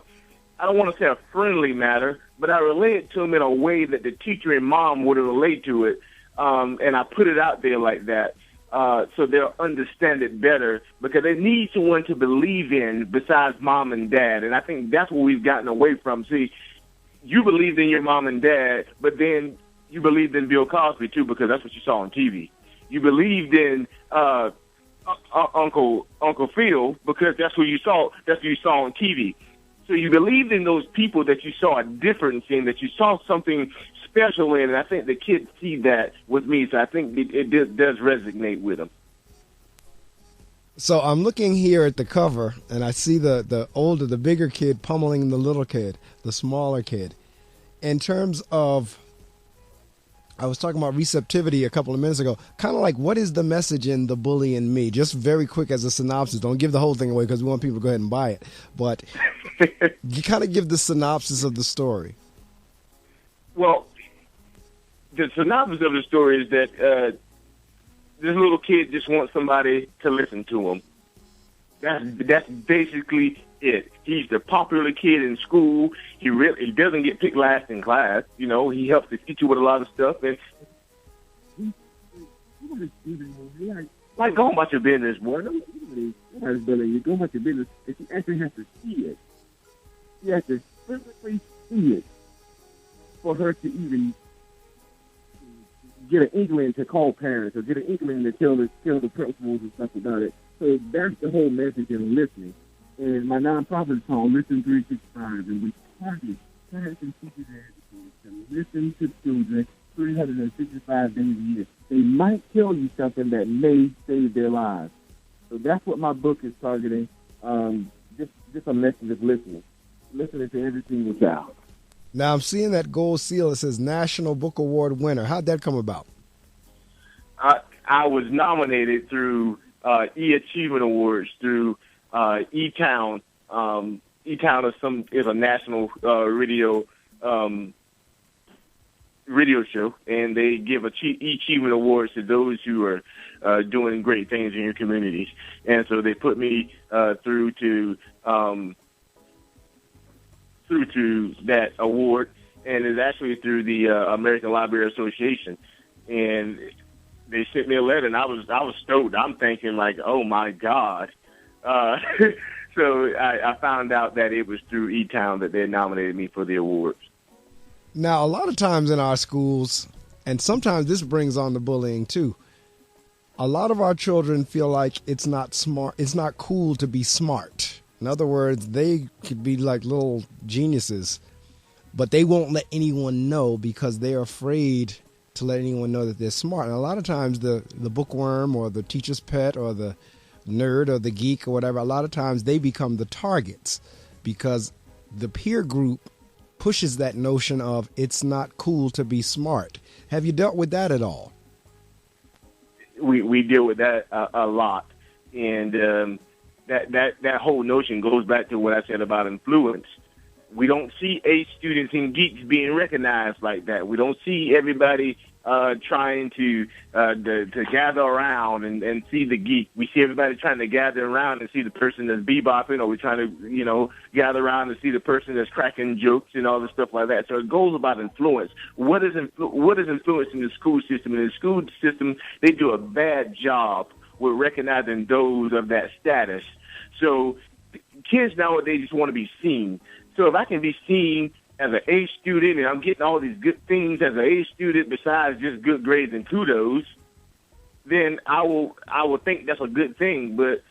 don't want to say a friendly manner, but I relay it to them in a way that the teacher and mom would have relayed to it, and I put it out there like that. So they'll understand it better, because they need someone to believe in besides mom and dad. And I think that's what we've gotten away from. See, you believed in your mom and dad, but then you believed in Bill Cosby too, because that's what you saw on TV. You believed in Uncle Phil because that's who you saw. That's who you saw on TV. So you believed in those people that you saw a difference in, that you saw something special in, and I think the kids see that with me, so I think it does resonate with them. So I'm looking here at the cover, and I see the bigger kid pummeling the little kid, the smaller kid. In terms of, I was talking about receptivity a couple of minutes ago, kind of like, what is the message in The Bully and Me? Just very quick as a synopsis. Don't give the whole thing away because we want people to go ahead and buy it. But you kind of give the synopsis of the story. Well, the synopsis of the story is that this little kid just wants somebody to listen to him. That's basically it. He's the popular kid in school. He doesn't get picked last in class. He helps to teach you with a lot of stuff. And like, go about your business, boy. You go about your business. And she actually has to see it. She has to physically see it for her to even get an inkling to call parents or get an inkling to tell the principals and stuff about it. So that's the whole message in listening. And my nonprofit is called Listen 365, and we target parents and teachers and educators to listen to children 365 days a year. They might tell you something that may save their lives. So that's what my book is targeting. Just a message of listening to every single child. Now I'm seeing that gold seal that says National Book Award winner. How'd that come about? I was nominated through E-Achievement Awards through E-Town. E-Town is a national radio show, and they give E-Achievement Awards to those who are doing great things in your communities. And so they put me through to that award, and it's actually through the American Library Association. And they sent me a letter, and I was stoked. I'm thinking like, oh my God. So I found out that it was through E-Town that they nominated me for the awards. Now, a lot of times in our schools, and sometimes this brings on the bullying too, a lot of our children feel like it's not smart. It's not cool to be smart. In other words, they could be like little geniuses, but they won't let anyone know because they're afraid to let anyone know that they're smart. And a lot of times the bookworm or the teacher's pet or the nerd or the geek or whatever, a lot of times they become the targets because the peer group pushes that notion of it's not cool to be smart. Have you dealt with that at all? We deal with that a lot. And that whole notion goes back to what I said about influence. We don't see A students and geeks being recognized like that. We don't see everybody trying to gather around and see the geek. We see everybody trying to gather around and see the person that's bebopping, or we're trying to, gather around and see the person that's cracking jokes and all this stuff like that. So it goes about influence. What is influence in the school system? In the school system, they do a bad job with recognizing those of that status. So kids nowadays just want to be seen. So if I can be seen as an A student and I'm getting all these good things as an A student besides just good grades and kudos, then I will think that's a good thing. But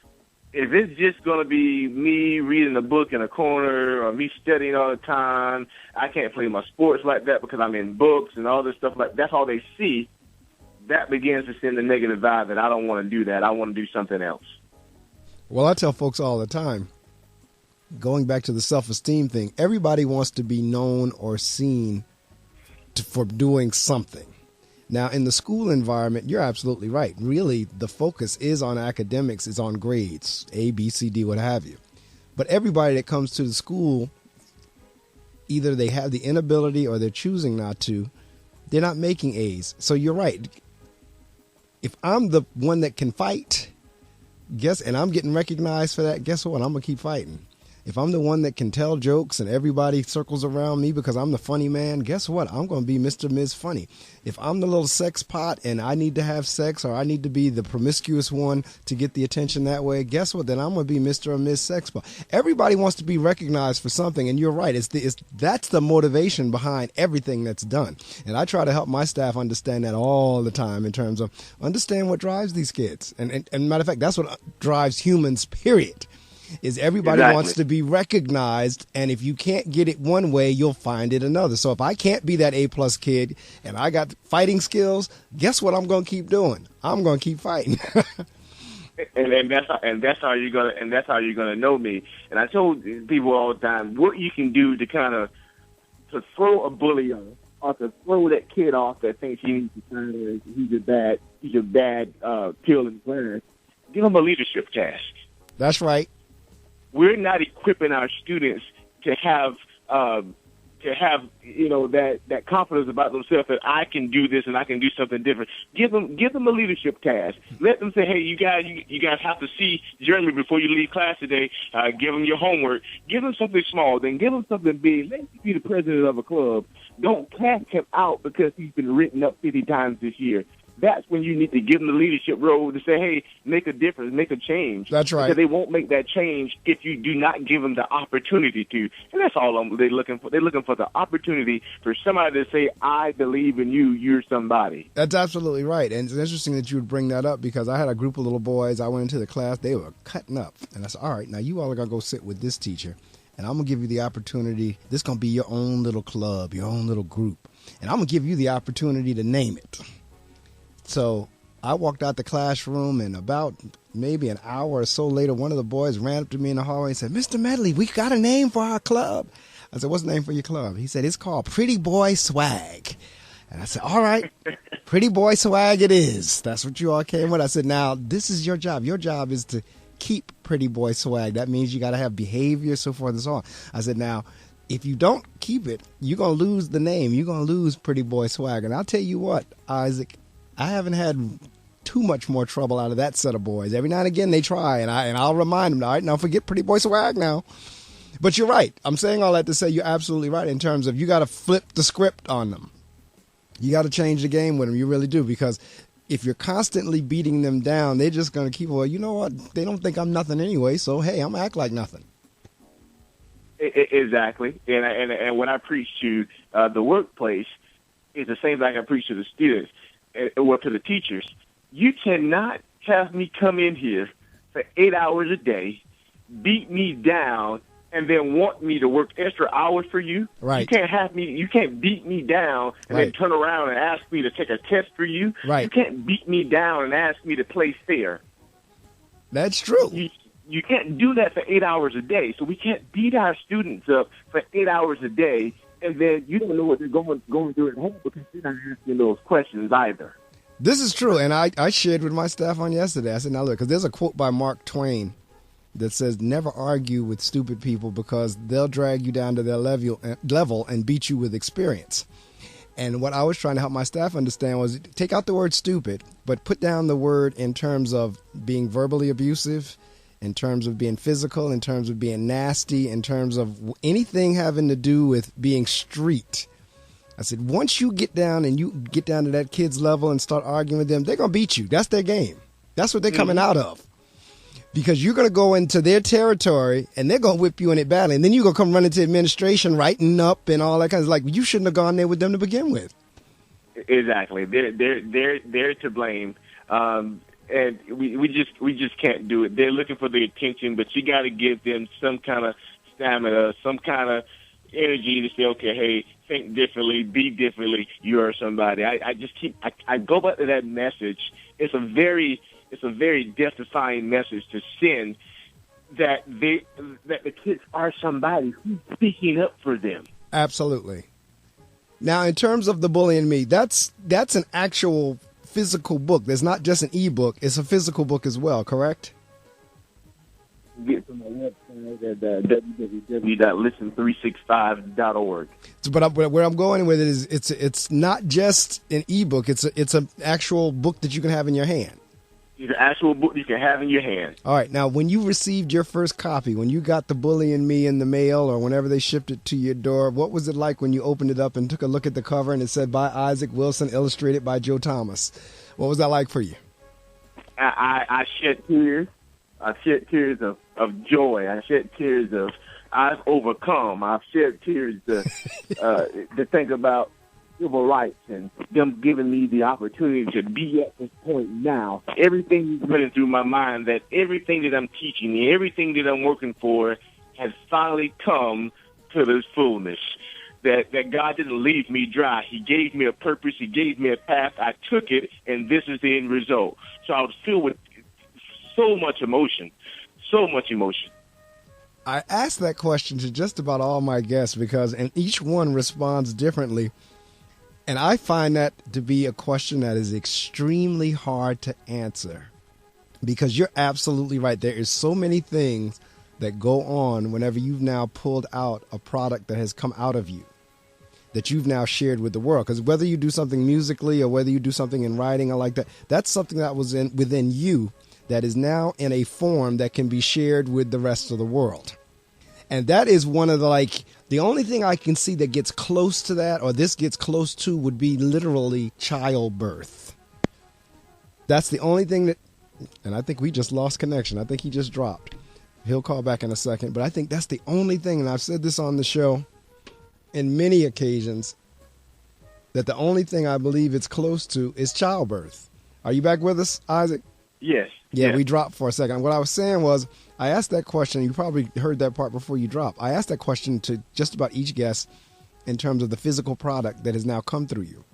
if it's just going to be me reading a book in a corner or me studying all the time, I can't play my sports like that because I'm in books and all this stuff like that's all they see. that begins to send a negative vibe that I don't want to do that. I want to do something else. Well, I tell folks all the time, going back to the self-esteem thing, everybody wants to be known or seen for doing something. Now, in the school environment, you're absolutely right. Really, the focus is on academics, is on grades, A, B, C, D, what have you. But everybody that comes to the school, either they have the inability or they're choosing not to, they're not making A's. So you're right. If I'm the one that can fight, and I'm getting recognized for that, guess what? I'm going to keep fighting. If I'm the one that can tell jokes and everybody circles around me because I'm the funny man, guess what? I'm going to be Mr. Ms. Funny. If I'm the little sex pot and I need to have sex or I need to be the promiscuous one to get the attention that way, guess what? Then I'm going to be Mr. or Ms. Sex Pot. Everybody wants to be recognized for something, and you're right. That's the motivation behind everything that's done. And I try to help my staff understand that all the time in terms of understand what drives these kids. And matter of fact, that's what drives humans, period. Is everybody wants to be recognized, and if you can't get it one way, you'll find it another. So if I can't be that A+ kid and I got fighting skills, guess what I'm going to keep doing? I'm going to keep fighting. and that's how you're gonna know me. And I told people all the time what you can do to kind of to throw a bully off, or to throw that kid off that thinks he needs to find he's a bad pill in class. Give him a leadership task. That's right. We're not equipping our students to have that confidence about themselves that I can do this and I can do something different. Give them a leadership task. Let them say, hey, you guys have to see Jeremy before you leave class today. Give them your homework. Give them something small. Then give them something big. Let him be the president of a club. Don't cast him out because he's been written up 50 times this year. That's when you need to give them the leadership role to say, hey, make a difference, make a change. That's right. Because they won't make that change if you do not give them the opportunity to. And that's all they're looking for. They're looking for the opportunity for somebody to say, I believe in you, you're somebody. That's absolutely right. And it's interesting that you would bring that up because I had a group of little boys. I went into the class. They were cutting up. And I said, all right, now you all are going to go sit with this teacher. And I'm going to give you the opportunity. This is going to be your own little club, your own little group. And I'm going to give you the opportunity to name it. So I walked out the classroom, and about maybe an hour or so later, one of the boys ran up to me in the hallway and said, Mr. Medley, we got a name for our club. I said, what's the name for your club? He said, it's called Pretty Boy Swag. And I said, all right, Pretty Boy Swag it is. That's what you all came with. I said, now, this is your job. Your job is to keep Pretty Boy Swag. That means you got to have behavior, so forth and so on. I said, now, if you don't keep it, you're going to lose the name. You're going to lose Pretty Boy Swag. And I'll tell you what, Isaac, I haven't had too much more trouble out of that set of boys. Every now and again they try, and I'll remind them, all right, now forget Pretty Boy Swag now. But you're right. I'm saying all that to say you're absolutely right in terms of you got to flip the script on them. You got to change the game with them. You really do, because if you're constantly beating them down, they're just going to keep, well, you know what? They don't think I'm nothing anyway, so, hey, I'm going to act like nothing. Exactly. And when I preach to the workplace, it's the same thing I preach to the students. Or to the teachers, you cannot have me come in here for 8 hours a day, beat me down, and then want me to work extra hours for you. Right. You can't beat me down and then turn around and ask me to take a test for you. Right. You can't beat me down and ask me to play fair. That's true. You can't do that for 8 hours a day. So we can't beat our students up for 8 hours a day. And then you don't know what they're going through at home because you're not asking those questions either. This is true, and I shared with my staff on yesterday. I said, now look, because there's a quote by Mark Twain that says, never argue with stupid people because they'll drag you down to their level and beat you with experience. And what I was trying to help my staff understand was take out the word stupid, but put down the word in terms of being verbally abusive, in terms of being physical, in terms of being nasty, in terms of anything having to do with being street. I said, once you get down and you get down to that kid's level and start arguing with them, they're going to beat you. That's their game. That's what they're coming out of. Because you're going to go into their territory and they're going to whip you in it badly. And then you're going to come running to administration, writing up and all that kind of like, you shouldn't have gone there with them to begin with. Exactly. They're to blame. And we just can't do it. They're looking for the attention, but you got to give them some kind of stamina, some kind of energy to say, okay, hey, think differently, be differently. You are somebody. I go back to that message. It's a very death-defying message to send, that the kids are somebody who's speaking up for them. Absolutely. Now, in terms of The Bully and Me, that's an actual physical book. There's not just an ebook. It's a physical book as well, correct? Get to my website at www.listen365.org. But where I'm going with it is it's not just an ebook. It's an actual book that you can have in your hand. It's an actual book you can have in your hand. All right. Now, when you received your first copy, when you got The Bully and Me in the mail or whenever they shipped it to your door, what was it like when you opened it up and took a look at the cover and it said by Isaac Wilson, illustrated by Joe Thomas? What was that like for you? I shed tears. I shed tears of joy. I shed tears of I've overcome. I've shed tears to think about civil rights and them giving me the opportunity to be at this point now. Everything is running through my mind, that everything that I'm teaching, everything that I'm working for has finally come to this fullness. That God didn't leave me dry. He gave me a purpose. He gave me a path. I took it, and this is the end result. So I was filled with so much emotion. I asked that question to just about all my guests and each one responds differently. And I find that to be a question that is extremely hard to answer, because you're absolutely right. There is so many things that go on whenever you've now pulled out a product that has come out of you, that you've now shared with the world. Because whether you do something musically or whether you do something in writing or like that, that's something that was within you that is now in a form that can be shared with the rest of the world. And that is one of the only thing I can see that gets close to that, or this gets close to, would be literally childbirth. That's the only thing that, and I think we just lost connection. I think he just dropped. He'll call back in a second. But I think that's the only thing, and I've said this on the show in many occasions, that the only thing I believe it's close to is childbirth. Are you back with us, Isaac? Yes. Yeah, yes. We dropped for a second. What I was saying was, I asked that question. You probably heard that part before you dropped. I asked that question to just about each guest in terms of the physical product that has now come through you.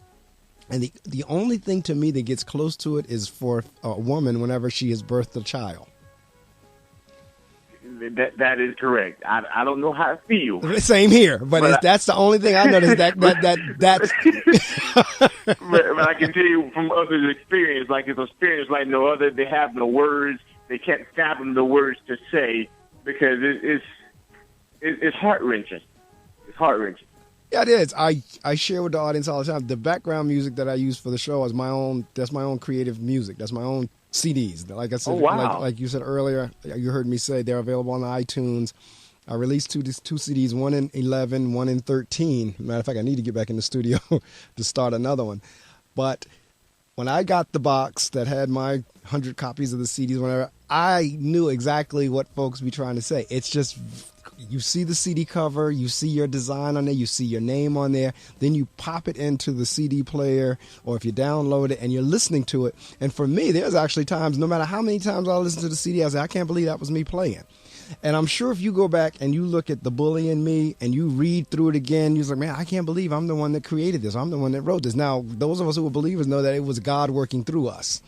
And the only thing to me that gets close to it is for a woman whenever she has birthed a child. That is correct. I don't know how I feel. Same here, but that's the only thing I noticed. That's. but I can tell you from others' experience, like it's experience like no other. They have no words. They can't fathom the words to say, because it's heart-wrenching. It's heart-wrenching. Yeah, it is. I share with the audience all the time. The background music that I use for the show is my own. That's my own creative music. That's my own CDs. Like I said, like you said earlier, you heard me say they're available on iTunes. I released two CDs, one in 11, one in 13. Matter of fact, I need to get back in the studio to start another one. But when I got the box that had my 100 copies of the CDs, whatever, I knew exactly what folks be trying to say. It's just, you see the CD cover, you see your design on there, you see your name on there, then you pop it into the CD player, or if you download it and you're listening to it. And for me, there's actually times, no matter how many times I listen to the CD, I say, I can't believe that was me playing. And I'm sure if you go back and you look at The Bully and Me and you read through it again, you're like, man, I can't believe I'm the one that created this. I'm the one that wrote this. Now, those of us who are believers know that it was God working through us.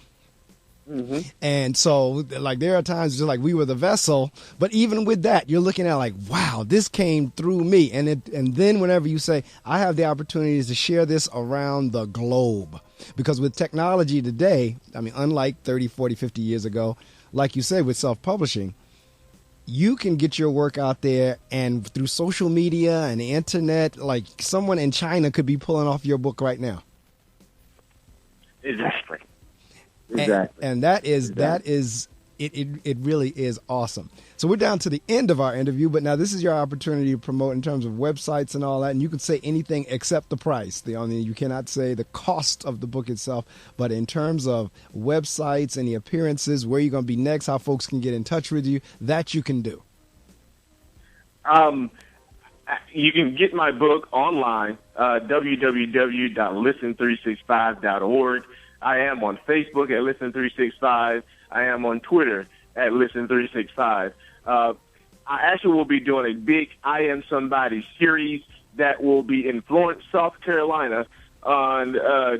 Mm-hmm. And so, like, there are times just like we were the vessel, but even with that, you're looking at like, wow, this came through me. And then whenever you say, I have the opportunity to share this around the globe, because with technology today, I mean, unlike 30, 40, 50 years ago, like you said, with self-publishing, you can get your work out there, and through social media and the internet, like someone in China could be pulling off your book right now. Exactly. And that is it really is awesome. So we're down to the end of our interview, but now this is your opportunity to promote in terms of websites and all that. And you can say anything except the price. You cannot say the cost of the book itself, but in terms of websites and the appearances, where you're going to be next, how folks can get in touch with you, that you can do. You can get my book online, www.listen365.org. I am on Facebook at Listen365. I am on Twitter at Listen365. I actually will be doing a big I Am Somebody series that will be in Florence, South Carolina on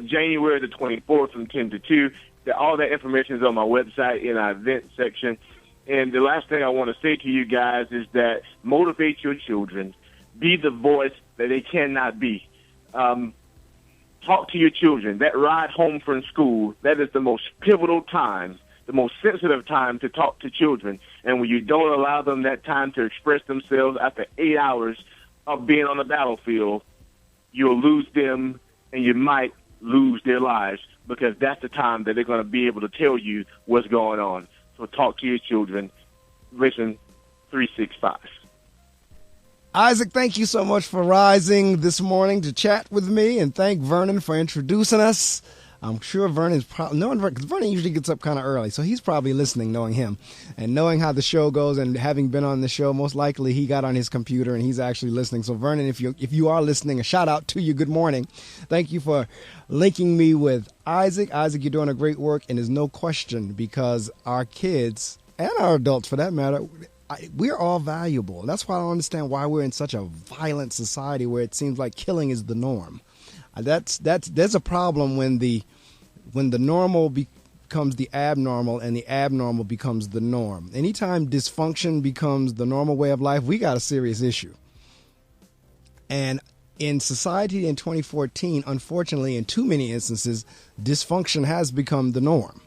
January the 24th from 10 to 2. All that information is on my website in our event section. And the last thing I want to say to you guys is that motivate your children. Be the voice that they cannot be. Talk to your children. That ride home from school, that is the most pivotal time, the most sensitive time to talk to children. And when you don't allow them that time to express themselves after 8 hours of being on the battlefield, you'll lose them and you might lose their lives, because that's the time that they're going to be able to tell you what's going on. So talk to your children. Listen 365. Isaac, thank you so much for rising this morning to chat with me, and thank Vernon for introducing us. I'm sure Vernon's because Vernon usually gets up kind of early, so he's probably listening, knowing him and knowing how the show goes, and having been on the show, most likely he got on his computer and he's actually listening. So Vernon, if you are listening, a shout out to you. Good morning. Thank you for linking me with Isaac. Isaac, you're doing a great work, and there's no question, because our kids and our adults, for that matter, we're all valuable. That's why I don't understand why we're in such a violent society where it seems like killing is the norm. There's a problem when the normal becomes the abnormal and the abnormal becomes the norm. Anytime dysfunction becomes the normal way of life, we got a serious issue. And in society in 2014, unfortunately, in too many instances, dysfunction has become the norm.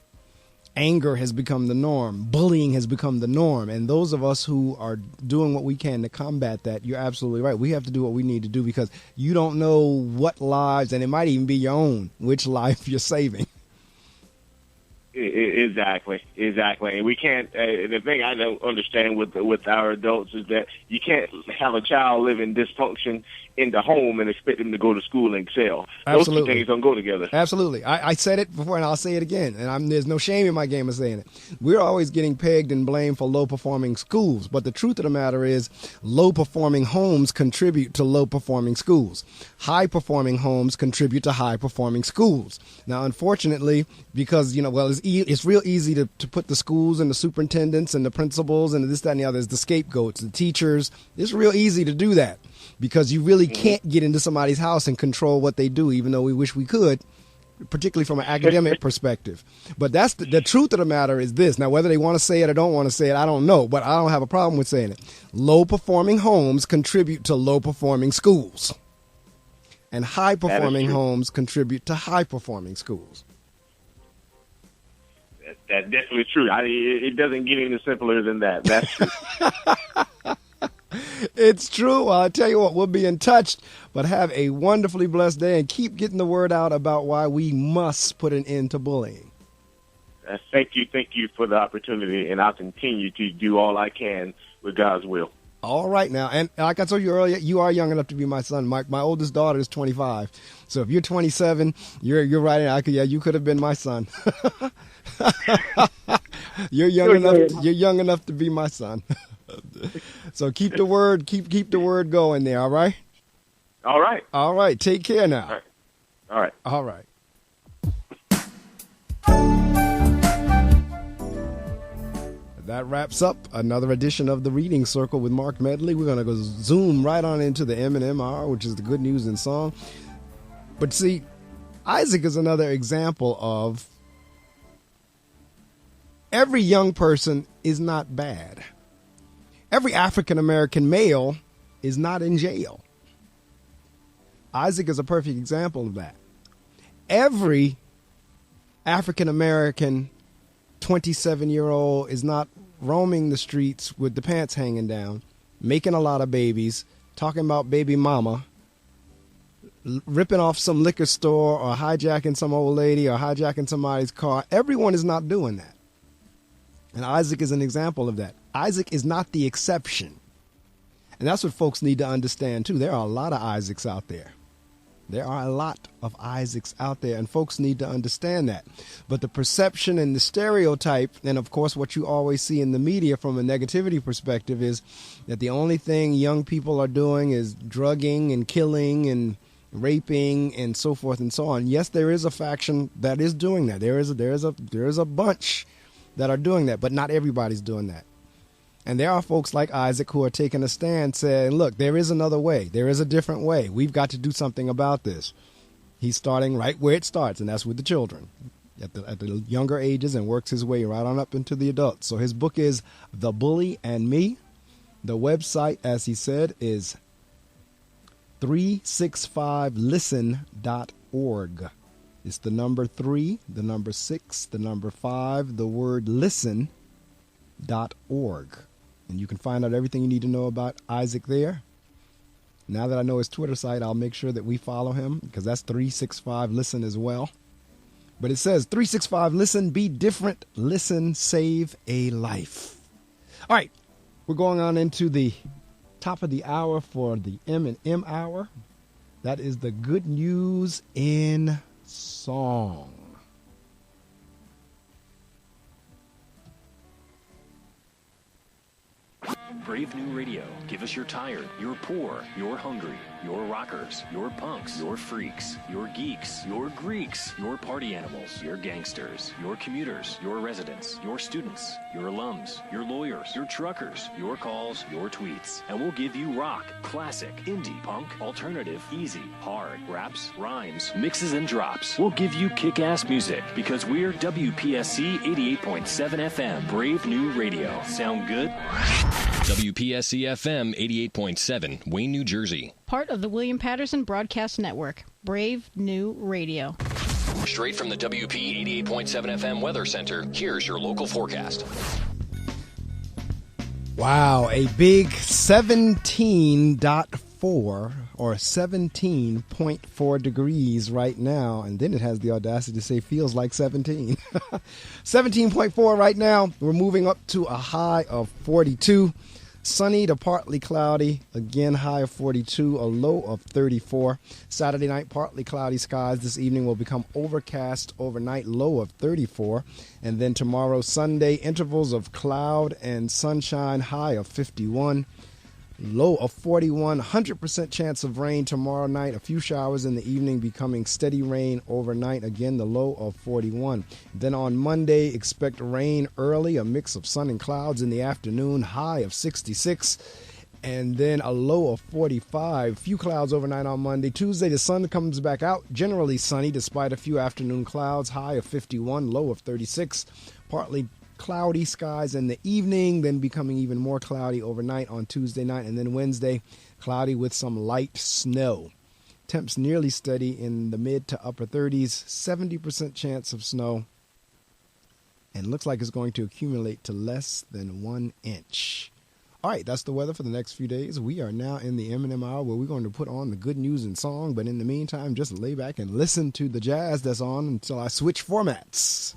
Anger has become the norm. Bullying has become the norm. And those of us who are doing what we can to combat that, you're absolutely right. We have to do what we need to do, because you don't know what lives, and it might even be your own, which life you're saving. Exactly. And we can't. The thing I don't understand with our adults is that you can't have a child live in dysfunction in the home and expect them to go to school and excel. Absolutely. Those two things don't go together. Absolutely. I said it before, and I'll say it again. And there's no shame in my game of saying it. We're always getting pegged and blamed for low-performing schools. But the truth of the matter is, low-performing homes contribute to low-performing schools. High-performing homes contribute to high-performing schools. Now, unfortunately, because, it's real easy to put the schools and the superintendents and the principals and this, that, and the other as the scapegoats, the teachers. It's real easy to do that, because you really can't get into somebody's house and control what they do, even though we wish we could, particularly from an academic perspective. But that's the truth of the matter is this. Now, whether they want to say it or don't want to say it, I don't know, but I don't have a problem with saying it. Low-performing homes contribute to low-performing schools, and high-performing homes contribute to high-performing schools. That's definitely true. It doesn't get any simpler than that. That's true. It's true. Well, I tell you what, we'll be in touch, but have a wonderfully blessed day, and keep getting the word out about why we must put an end to bullying. Thank you for the opportunity, and I'll continue to do all I can with God's will. All right now, and like I told you earlier, you are young enough to be my son. My oldest daughter is 25, so if you're 27, you're right. You could have been my son. You're young enough to be my son. So keep the word going there. All right. All right. Take care now. All right. That wraps up another edition of the Reading Circle with Marc Medley. We're going to go zoom right on into the M&M Hour, which is the good news in song. But see, Isaac is another example of every young person is not bad. Every African-American male is not in jail. Isaac is a perfect example of that. Every African-American 27-year-old is not roaming the streets with the pants hanging down, making a lot of babies, talking about baby mama, ripping off some liquor store or hijacking some old lady or hijacking somebody's car. Everyone is not doing that. And Isaac is an example of that. Isaac is not the exception. And that's what folks need to understand, too. There are a lot of Isaacs out there. There are a lot of Isaacs out there, and folks need to understand that. But the perception and the stereotype, and of course what you always see in the media from a negativity perspective, is that the only thing young people are doing is drugging and killing and raping and so forth and so on. Yes, there is a faction that is doing that. There is a bunch that are doing that, but not everybody's doing that. And there are folks like Isaac who are taking a stand saying, look, there is another way. There is a different way. We've got to do something about this. He's starting right where it starts, and that's with the children at the younger ages, and works his way right on up into the adults. So his book is The Bully and Me. The website, as he said, is 365listen.org. It's the number 3, the number 6, the number 5, the word listen.org. And you can find out everything you need to know about Isaac there. Now that I know his Twitter site, I'll make sure that we follow him, because that's 365listen as well. But it says 365listen, be different, listen, save a life. All right, we're going on into the top of the hour for the M&M hour. That is the good news in song. Brave New Radio. Give us your tired, your poor, your hungry, your rockers, your punks, your freaks, your geeks, your Greeks, your party animals, your gangsters, your commuters, your residents, your students, your alums, your lawyers, your truckers, your calls, your tweets. And we'll give you rock, classic, indie, punk, alternative, easy, hard, raps, rhymes, mixes and drops. We'll give you kick-ass music because we're WPSC 88.7 FM, Brave New Radio. Sound good? WPSC FM 88.7, Wayne, New Jersey. Part of the William Patterson Broadcast Network, Brave New Radio. Straight from the WP 88.7 FM Weather Center, here's your local forecast. Wow, a big 17.4 or 17.4 degrees right now, and then it has the audacity to say feels like 17. 17.4 right now. We're moving up to a high of 42. Sunny to partly cloudy, again high of 42, a low of 34. Saturday night, partly cloudy skies. This evening will become overcast overnight, low of 34. And then tomorrow, Sunday, intervals of cloud and sunshine, high of 51. Low of 41, 100% chance of rain tomorrow night. A few showers in the evening, becoming steady rain overnight. Again, the low of 41. Then on Monday, expect rain early, a mix of sun and clouds in the afternoon, high of 66. And then a low of 45. Few clouds overnight on Monday. Tuesday, the sun comes back out. Generally sunny despite a few afternoon clouds, high of 51, low of 36. Partly cloudy skies in the evening, then becoming even more cloudy overnight on Tuesday night, and then Wednesday, cloudy with some light snow. Temps nearly steady in the mid to upper 30s, 70% chance of snow, and looks like it's going to accumulate to less than 1 inch. All right, that's the weather for the next few days. We are now in the M&M hour where we're going to put on the good news and song, but in the meantime, just lay back and listen to the jazz that's on until I switch formats.